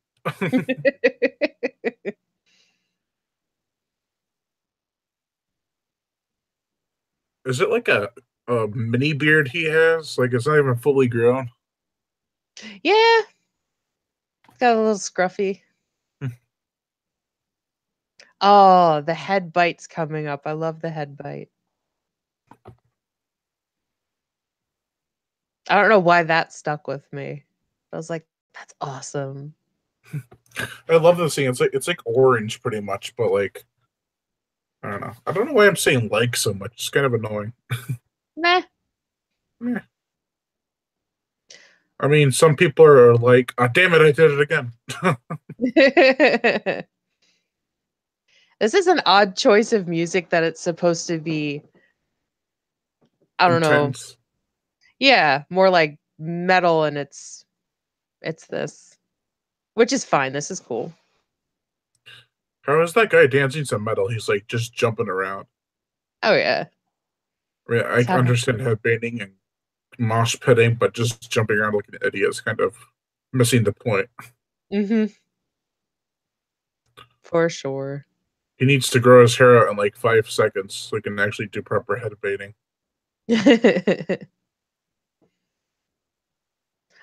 Is it like a mini beard he has. Like it's not even fully grown. Yeah, got a little scruffy. Oh, the head bite's coming up. I love the head bite. I don't know why that stuck with me. I was like, that's awesome. I love this scene. It's like orange pretty much, but like I don't know. I don't know why I'm saying like so much. It's kind of annoying. Meh. Yeah. I mean, some people are like, oh, damn it, I did it again. This is an odd choice of music that it's supposed to be, I don't know. Intense. Yeah, more like metal and it's this, which is fine. This is cool. How is that guy dancing some metal? He's like just jumping around. Oh yeah. I mean, He's I having understand headbanging and mosh pitting, but just jumping around like an idiot is kind of missing the point. mm-hmm, for sure. He needs to grow his hair out in like 5 seconds so he can actually do proper headbanging.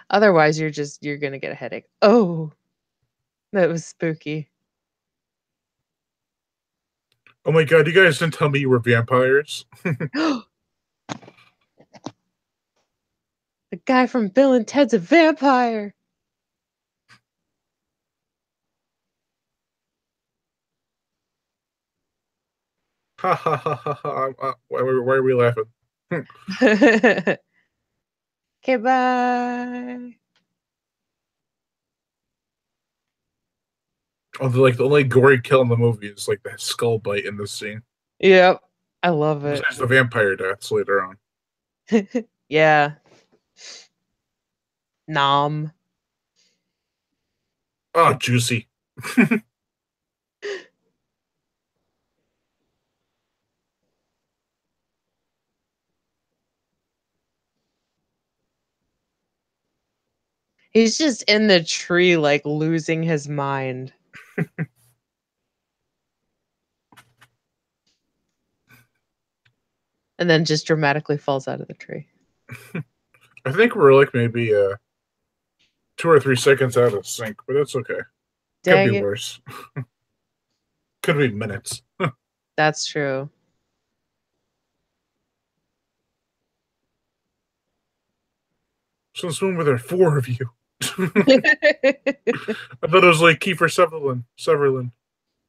Otherwise you're gonna get a headache. Oh, that was spooky. Oh my god, you guys didn't tell me you were vampires. The guy from Bill and Ted's a vampire. Ha ha ha ha ha. Why are we laughing? Okay, bye. Oh, like the only gory kill in the movie is like that skull bite in this scene. Yep. I love it. Besides the vampire deaths later on. Yeah. Nom. Oh, juicy. He's just in the tree, like losing his mind. And then just dramatically falls out of the tree. I think we're like maybe 2 or 3 seconds out of sync, but it's okay. Could be Dang it. worse. Could be minutes. That's true. Since when were there four of you? I thought it was like Kiefer Sutherland,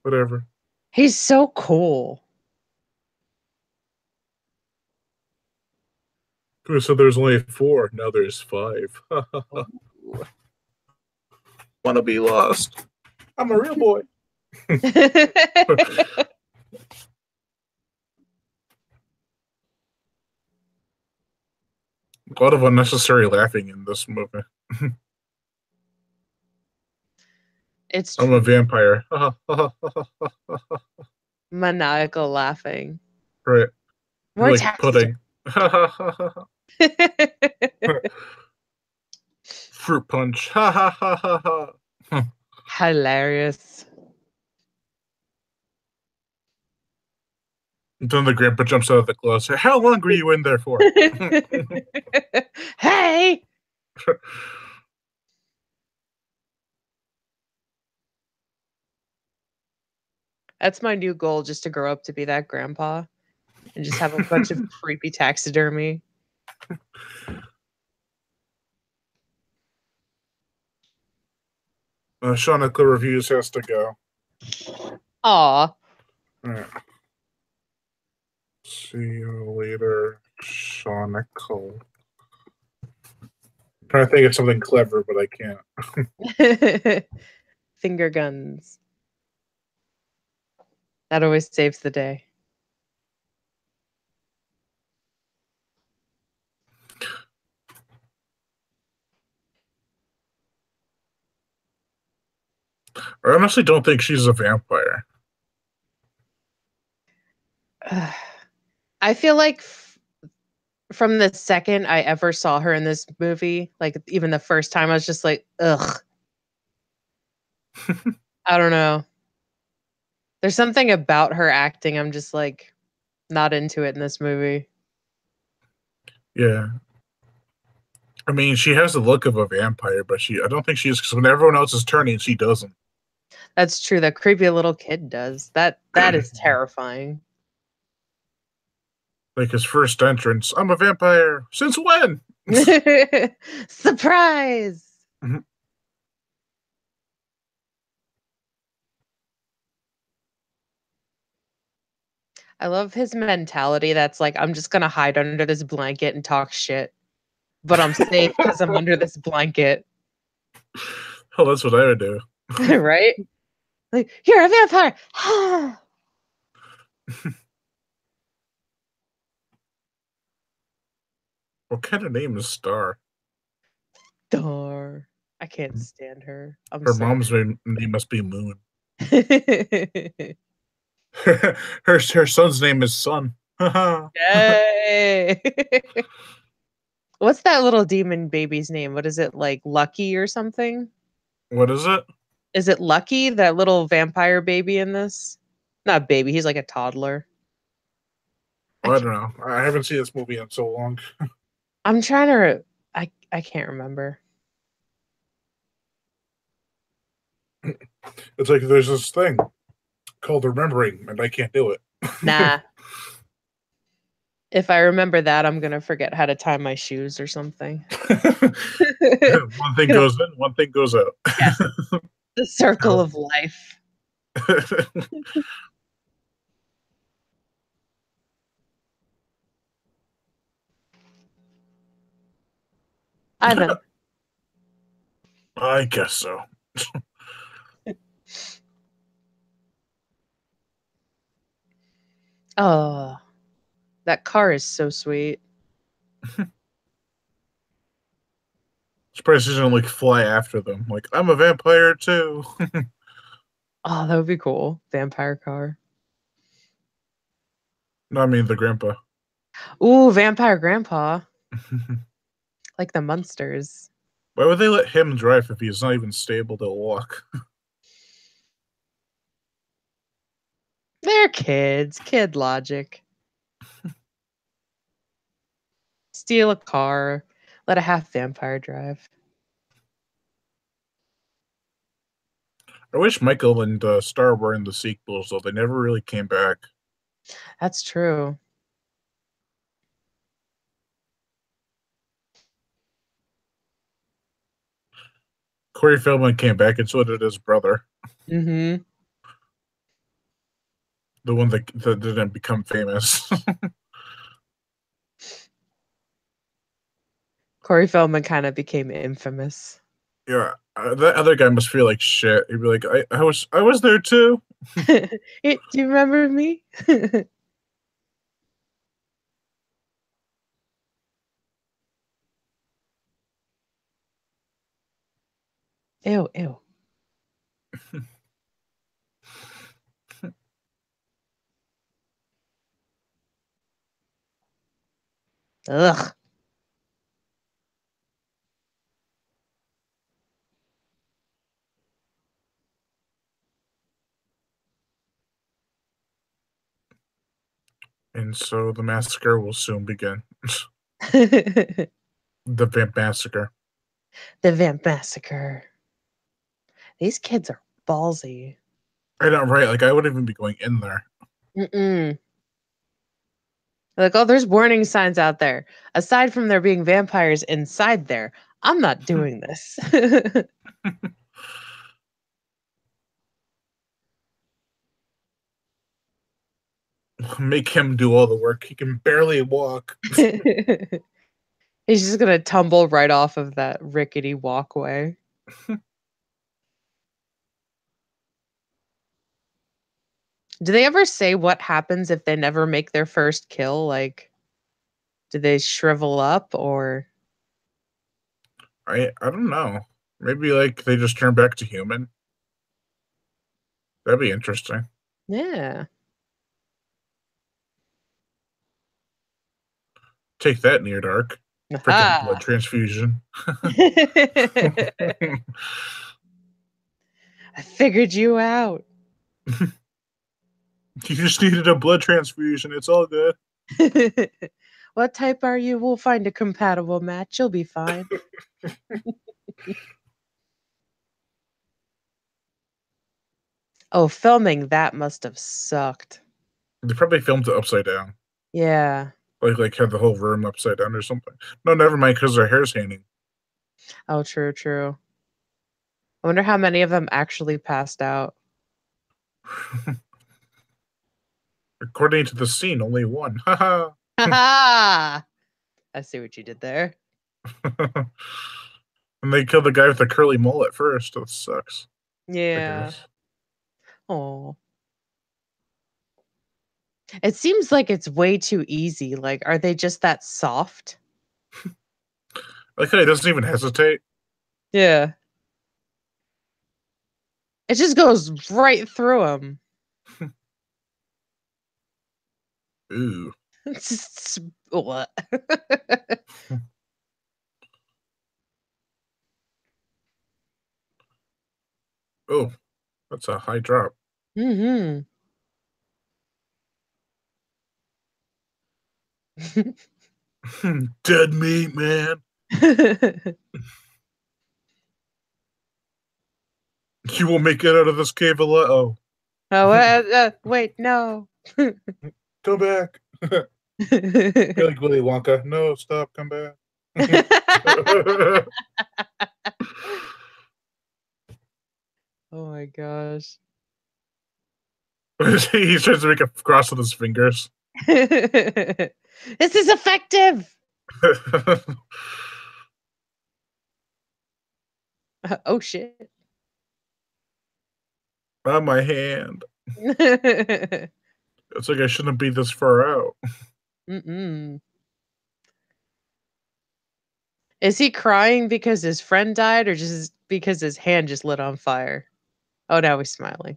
whatever. He's so cool. Who said there's only four? Now there's five. Want to be lost? I'm a real boy. A lot of unnecessary laughing in this movie. It's I'm a true. vampire. Maniacal laughing. Right. You're More like taxidermy. pudding. Fruit punch. Hilarious. Then the grandpa jumps out of the closet. How long were you in there for? Hey! That's my new goal, just to grow up to be that grandpa and just have a bunch of creepy taxidermy. Shauna Reviews has to go. Aw. All right. See you later, Shauna. Trying to think of something clever, but I can't. Finger guns. That always saves the day. I honestly don't think she's a vampire. I feel like from the second I ever saw her in this movie, like even the first time, I was just like, ugh. I don't know. There's something about her acting. I'm just like not into it in this movie. Yeah. I mean, she has the look of a vampire, but I don't think she is, because when everyone else is turning, she doesn't. That's true. That creepy little kid does. That is terrifying. Like his first entrance, I'm a vampire. Since when? Surprise! I love his mentality that's like, I'm just gonna hide under this blanket and talk shit. But I'm safe because I'm under this blanket. Oh, that's what I would do. Right? Like, you're a vampire! What kind of name is Star? Dar. I can't stand her. I'm Her sorry. mom's name must be Moon. Her son's name is Sun. Yay! What's that little demon baby's name? What is it, like Lucky or something? What is it? Is it Lucky, that little vampire baby in this? Not baby, he's like a toddler. I I can't, don't know. I haven't seen this movie in so long. I'm trying to I can't remember. It's like there's this thing called remembering, and I can't do it. Nah. If I remember that, I'm gonna forget how to tie my shoes or something. One thing goes in, one thing goes out. Yes. The circle of life. Ivan. I guess so. Oh, that car is so sweet. Surprised he didn't like fly after them. Like, I'm a vampire too. Oh, that would be cool. Vampire car. No, I mean the grandpa. Ooh, vampire grandpa. Like the Munsters. Why would they let him drive if he's not even stable to walk? They're kids. Kid logic. Steal a car. Let a half vampire drive. I wish Michael and Star were in the sequels, though they never really came back. That's true. Corey Feldman came back, and so did his brother, Mm-hmm. the one that didn't become famous. Corey Feldman kind of became infamous. Yeah, that other guy must feel like shit. He'd be like, I was there too. Hey, do you remember me? Ew, ew. Ugh. And so the massacre will soon begin. The The Vamp Massacre. Vamp Massacre. These kids are ballsy. I know, right? Like I wouldn't even be going in there. Mm-mm. Like, oh, there's warning signs out there. Aside from there being vampires inside there, I'm not doing this. Make him do all the work. He can barely walk. He's just gonna tumble right off of that rickety walkway. Do they ever say what happens if they never make their first kill? Like, do they shrivel up or? I don't know. Maybe like they just turn back to human. That'd be interesting. Yeah. Take that, Near Dark. Freaking blood Aha. transfusion. I figured you out. You just needed a blood transfusion. It's all good. What type are you? We'll find a compatible match. You'll be fine. Oh, filming that must have sucked. They probably filmed it upside down. Yeah. Like had the whole room upside down or something. No, never mind, because their hair's hanging. Oh, true, true. I wonder how many of them actually passed out. According to the scene, only one. Haha. Ha! I see what you did there. And they killed the guy with the curly mullet first. That sucks. I Yeah. guess. Oh. It seems like it's way too easy. Like, are they just that soft? Like he doesn't even hesitate. Yeah. It just goes right through them. Ooh. It's just, what? Oh, that's a high drop. Mm-hmm. Dead meat, man. You won't make it out of this cave alive. Oh, Oh, wait, no. go back. You're like Willy Wonka. No, stop, come back. Oh my gosh. He tries to make a cross with his fingers. This is effective. Oh shit. On my hand. It's like I shouldn't be this far out. Mm-mm. Is he crying because his friend died or just because his hand just lit on fire? Oh, now he's smiling.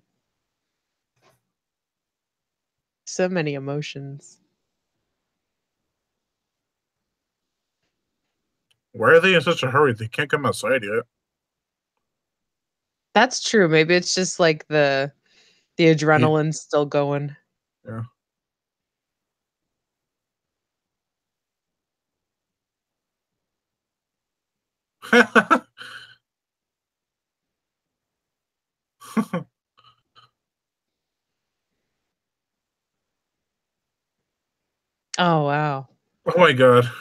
So many emotions. Why are they in such a hurry? They can't come outside yet. That's true. Maybe it's just like the adrenaline's still going. Yeah. Oh wow. Oh my god.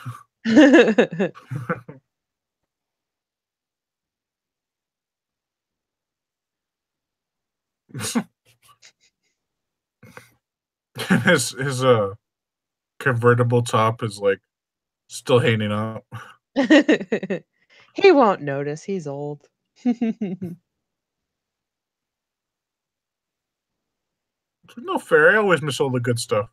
his convertible top is like still hanging up. He won't notice. He's old. No fair. I always miss all the good stuff.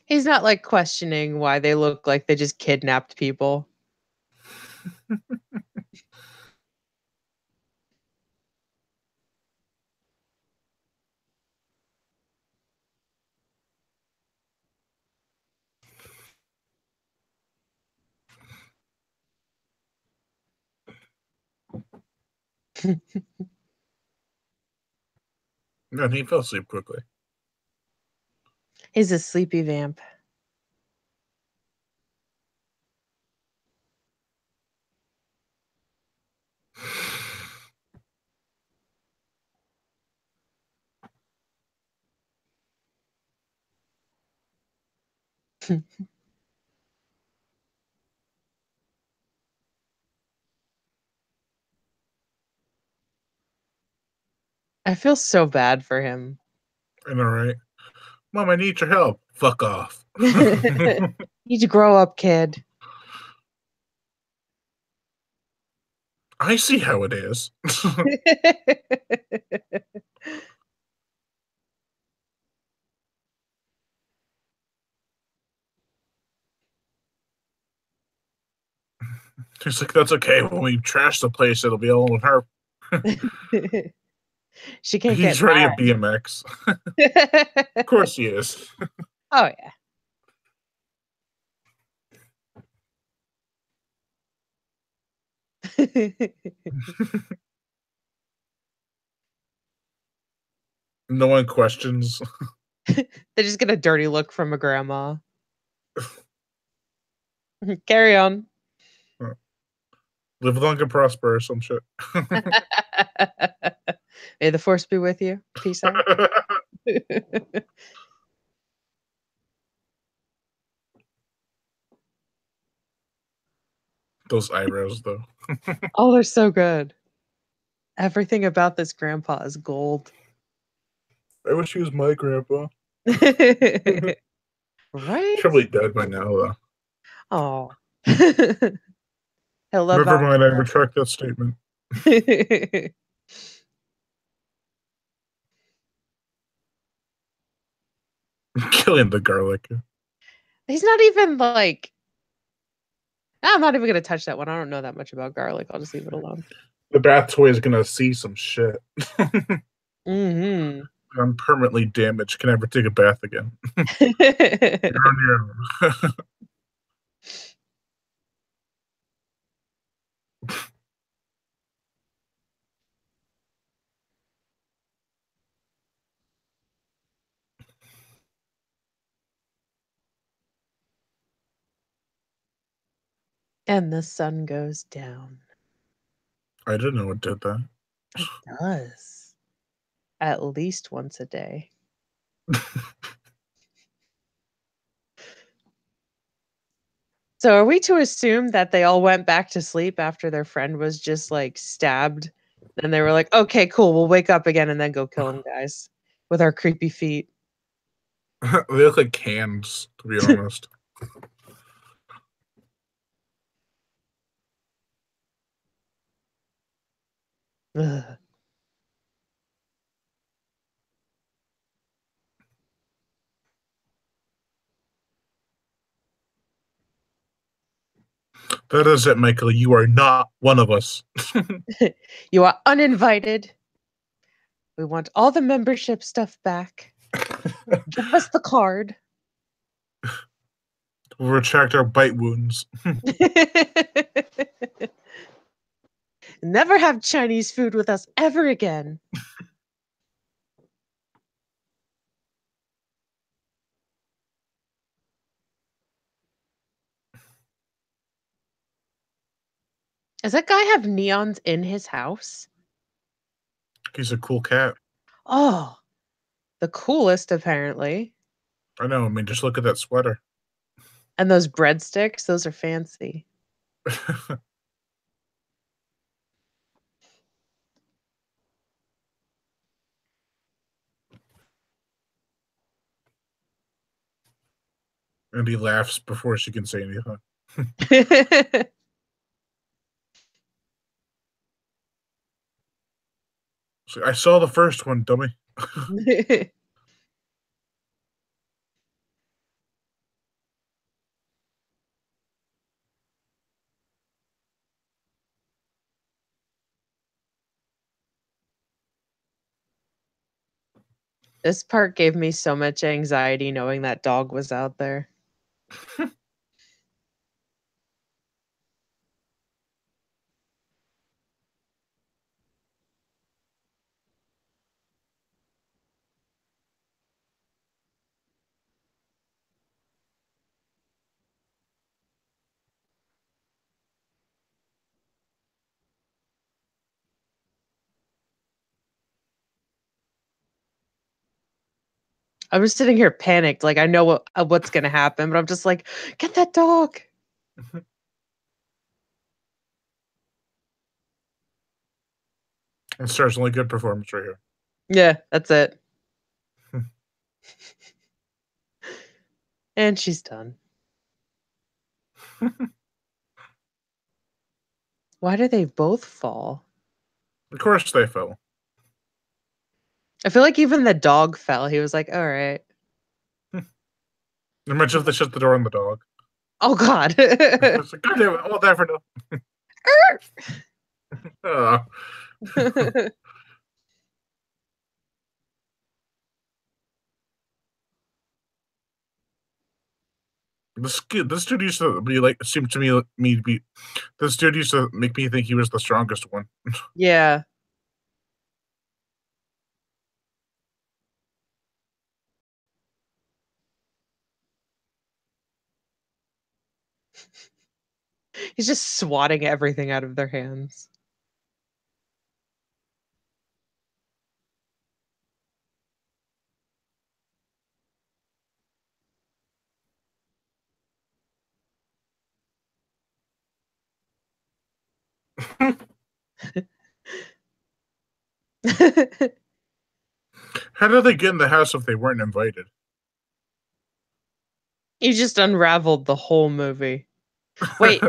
He's not like questioning why they look like they just kidnapped people. And he fell asleep quickly. He's a sleepy vamp. I feel so bad for him. And all right. Mom, I need your help. Fuck off. Need to grow up, kid. I see how it is. He's like, that's okay. When we trash the place, it'll be all on her. She can't He's get ready a BMX. mad. Of course he is. Oh yeah. No one questions. They just get a dirty look from a grandma. Carry on. Live long and prosper or some shit. May the force be with you. Peace out. Those eyebrows, though. Oh, they're so good. Everything about this grandpa is gold. I wish he was my grandpa. Right? Probably dead by now, though. Oh. He'll love Never out. mind, I retract that statement. Killing the garlic. He's not even like. I'm not even gonna touch that one. I don't know that much about garlic. I'll just leave it alone. The bath toy is gonna see some shit. Mm-hmm. I'm permanently damaged. Can never take a bath again. And the sun goes down. I didn't know it did that. It does. At least once a day. So are we to assume that they all went back to sleep after their friend was just like stabbed? And they were like, okay, cool, we'll wake up again and then go kill him, guys, with our creepy feet. They look like cans, to be honest. Ugh. That is it, Michael. You are not one of us. You are uninvited. We want all the membership stuff back. Give us the card. We'll retract our bite wounds. Never have Chinese food with us ever again. Does that guy have neons in his house? He's a cool cat. Oh, the coolest, apparently. I know. I mean, just look at that sweater. And those breadsticks, those are fancy. And he laughs before she can say anything. So, I saw the first one, dummy. This part gave me so much anxiety knowing that dog was out there. I was sitting here panicked, like I know what's gonna happen, but I'm just like, get that dog. And Star's only good performance right here. Yeah, that's it. And she's done. Why do they both fall? Of course they fell. I feel like even the dog fell. He was like, all right. Imagine if they shut the door on the dog. Oh God. It's like, God damn it, all that for nothing. This dude used to be like, seemed to me to be. This dude used to make me think he was the strongest one. Yeah. He's just swatting everything out of their hands. How did they get in the house if they weren't invited? You just unraveled the whole movie. Wait,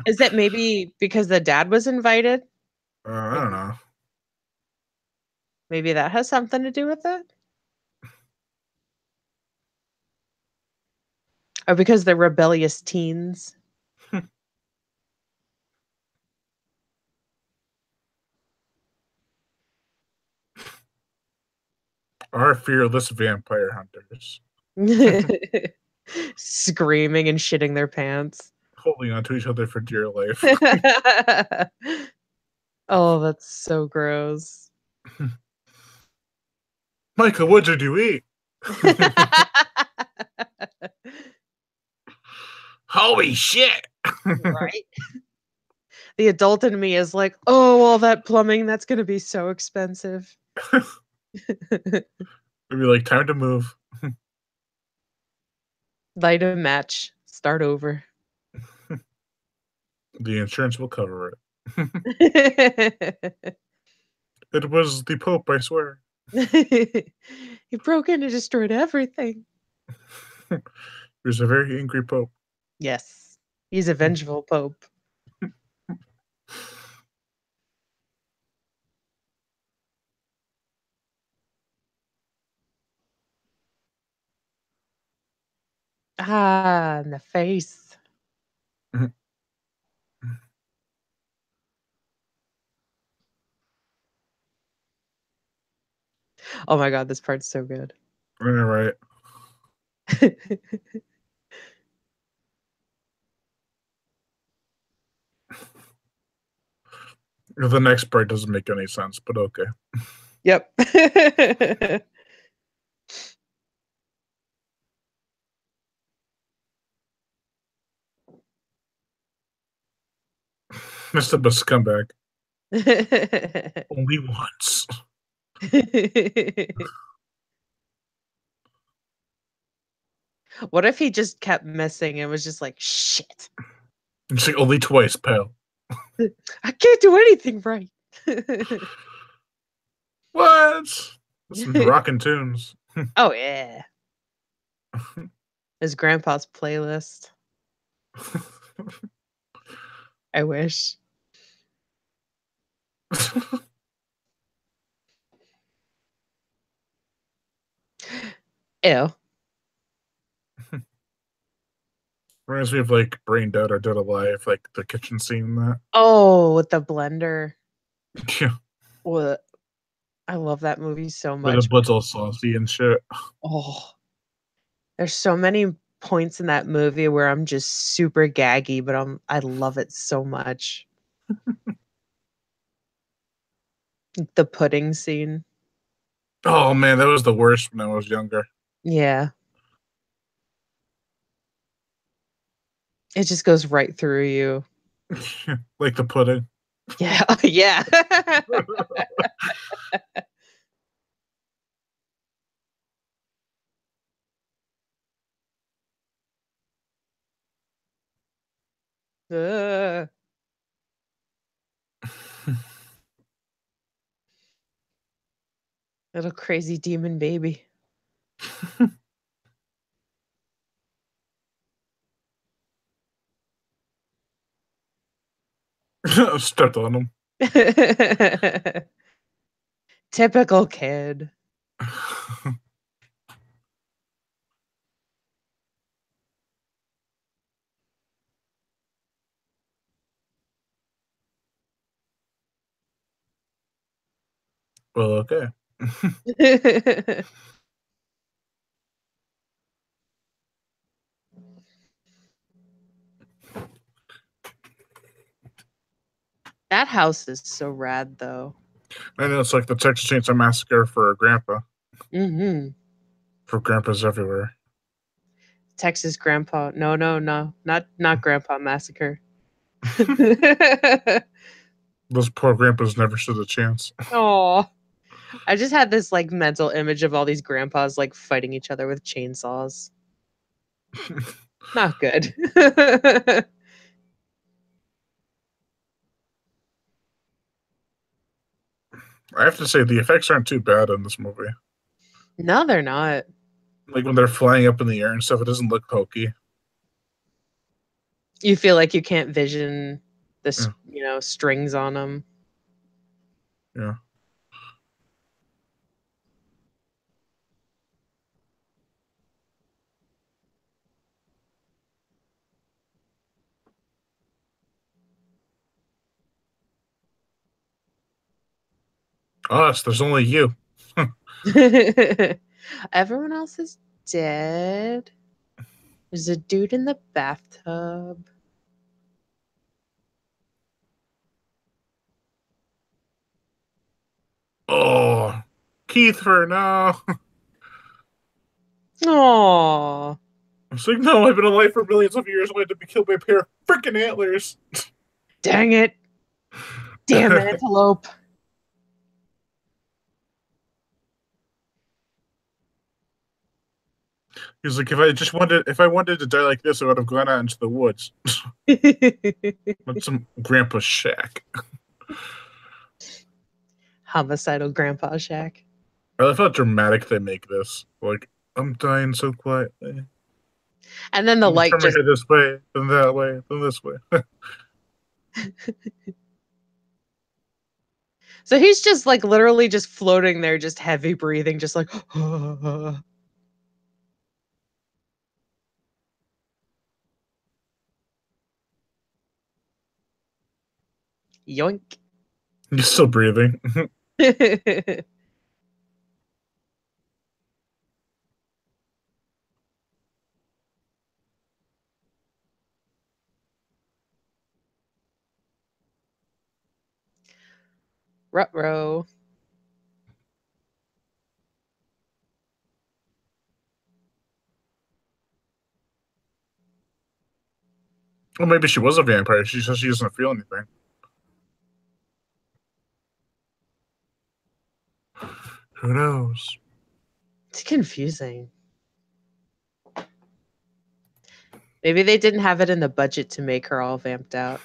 is it maybe because the dad was invited? I don't Maybe know. maybe that has something to do with it? Or because they're rebellious teens? Our fearless vampire hunters. Screaming and shitting their pants. Holding on to each other for dear life. Oh, that's so gross. Michael, what did you eat? Holy shit! Right? The adult in me is like, oh, all that plumbing, that's going to be so expensive. It'd be like, time to move. Light a match, start over. The insurance will cover it. It was the Pope, I swear. He broke in and destroyed everything. There's a very angry Pope. Yes, he's a vengeful Pope. Ah, in the face. Oh my god, this part's so good. All right. The next part doesn't make any sense, but okay. Yep. Mr. a scumbag. Only once. What if he just kept missing and was just like, shit, It's like, only twice, pal. I can't do anything right. What? Some rockin' tunes. Oh, yeah. His grandpa's playlist. I wish. Ew. Reminds me of like Brain Dead or Dead Alive, like the kitchen scene in that. Oh, with the blender. Yeah. What? I love that movie so Where the much. blood's all saucy and shit. Oh, there's so many points in that movie where I'm just super gaggy, but I love it so much. The pudding scene. Oh man, that was the worst when I was younger. Yeah. It just goes right through you. Like the pudding. Yeah. Yeah. Ugh. Little crazy demon baby. Stepped on him. Typical kid. Well, okay. That house is so rad, though. And it's like the Texas Chainsaw Massacre for Grandpa. Hmm. For grandpas everywhere. Texas Grandpa. No, no, no, not Grandpa Massacre. Those poor grandpas never stood a chance. Oh, I just had this like mental image of all these grandpas like fighting each other with chainsaws. Not good. I have to say the effects aren't too bad in this movie. No, they're not. Like when they're flying up in the air and stuff, it doesn't look hokey. You feel like you can't vision the Yeah, strings on them. yeah. Us, there's only you. Everyone else is dead. There's a dude in the bathtub. Oh, Keith for no. Oh, It's like, no, I've been alive for millions of years. I had to be killed by a pair of freaking antlers. dang it. Damn antelope. He's like, if I wanted to die like this, I would have gone out into the woods. With some grandpa's shack. Homicidal Grandpa Shack. I love how dramatic they make this. Like, I'm dying so quietly. And then the I'm gonna light turn my just head this way, then that way, then this way. so he's just like literally just floating there, just heavy breathing, just like yoink. He's still breathing. Rutro. Well, maybe she was a vampire. She says she doesn't feel anything. Who knows? It's confusing. Maybe they didn't have it in the budget to make her all vamped out.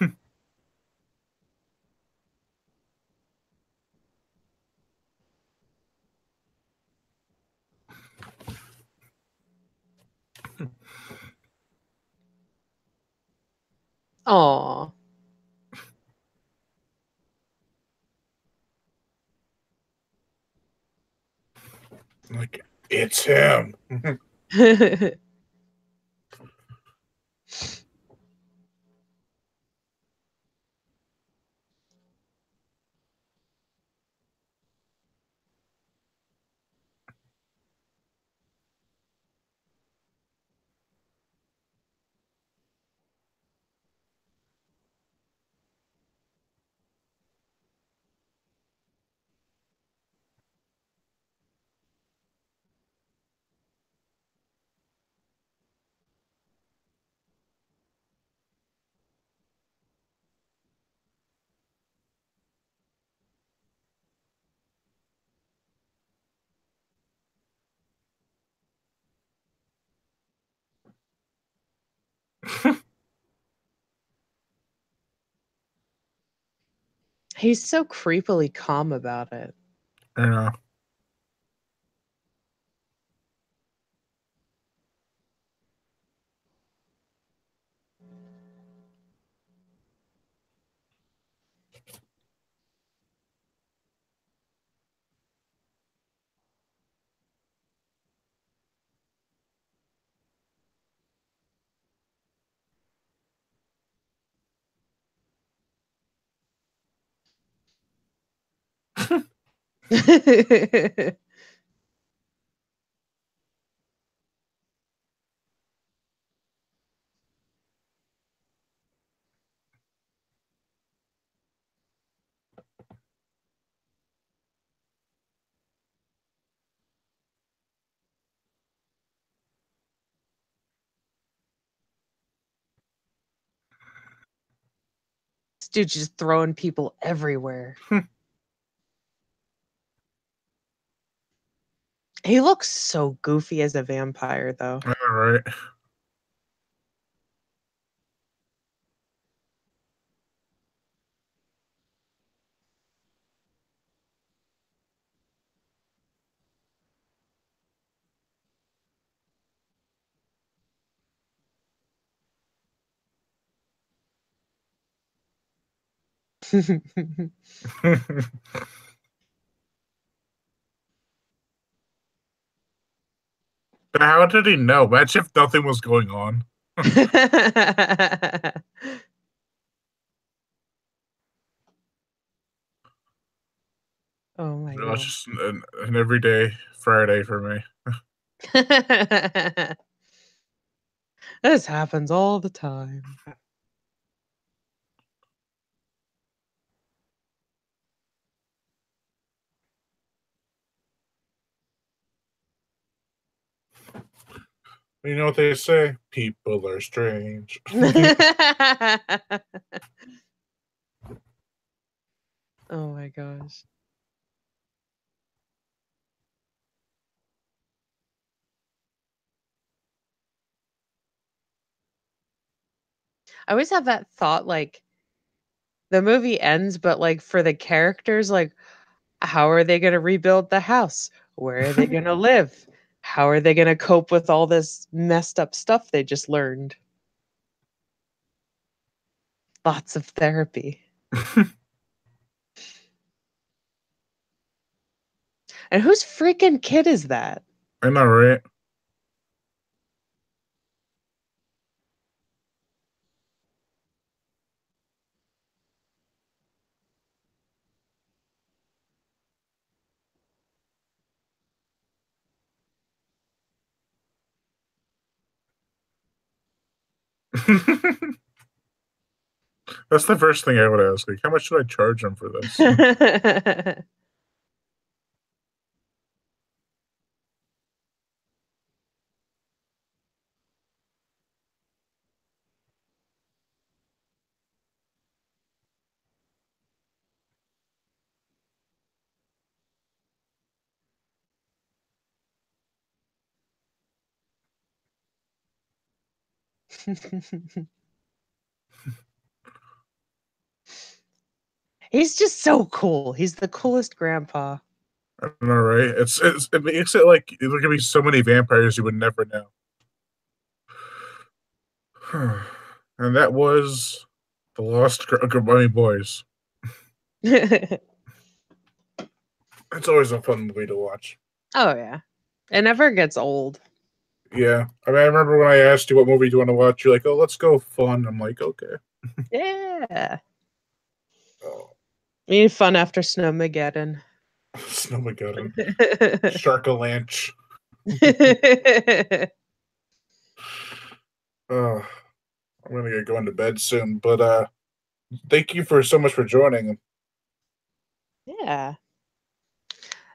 Aw. Like, it's him. He's so creepily calm about it. Yeah. dude's just throwing people everywhere. He looks so goofy as a vampire, though. All right. How did he know? Imagine if nothing was going on. Oh my No, it's god. just an everyday Friday for me. This happens all the time. You know what they say? People are strange. Oh my gosh. I always have that thought, like, the movie ends, but like for the characters, like, how are they going to rebuild the house? Where are they going to live? How are they going to cope with all this messed up stuff they just learned? Lots of therapy. And whose freaking kid is that? I know, right? That's the first thing I would ask. Like, how much should I charge him for this? He's just so cool. He's the coolest grandpa. I know, right? It makes it like there could be so many vampires you would never know. And that was the Lost Goodbye Boys. Oh It's always a fun movie to watch. yeah. It never gets old. Yeah, I mean, I remember when I asked you what movie do you want to watch. You're like, "Oh, let's go fun." I'm like, "Okay." Yeah. Oh, We need fun after Snowmageddon. Snowmageddon, Sharkalanch. Oh, I'm gonna get going to bed soon. But thank you for so much for joining. Yeah.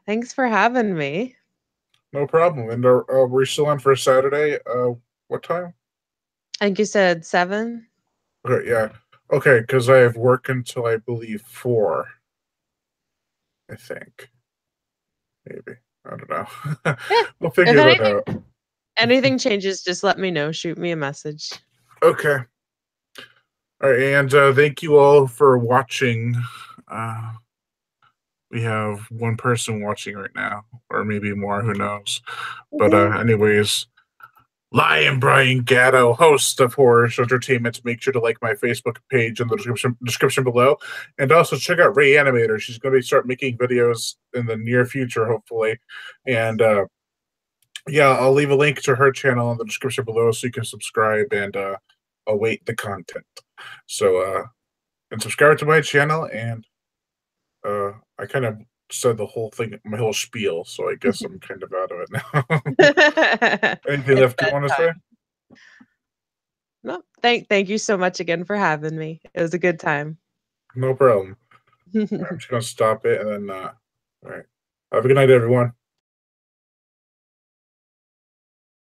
Thanks for having me. No problem. And we're still on for Saturday. What time? I think you said 7. Okay, yeah. Okay, because I have work until I believe 4. I think maybe I don't know. Yeah. We'll If figure that out. anything changes, just let me know. Shoot me a message. Okay. All right, and thank you all for watching. We have one person watching right now, or maybe more. Who knows? But anyways, Lion Brian Gatto, host of Horror Show Entertainment. Make sure to like my Facebook page in the description below, and also check out Rayanimator. She's going to start making videos in the near future, hopefully. And yeah, I'll leave a link to her channel in the description below so you can subscribe and await the content. So and subscribe to my channel, and I kind of said the whole thing, my whole spiel, so I guess I'm kind of out of it now. Anything It's left you want to say? bedtime. No, thank you so much again for having me. It was a good time. No problem. I'm just gonna stop it and then. All right. Have a good night, everyone.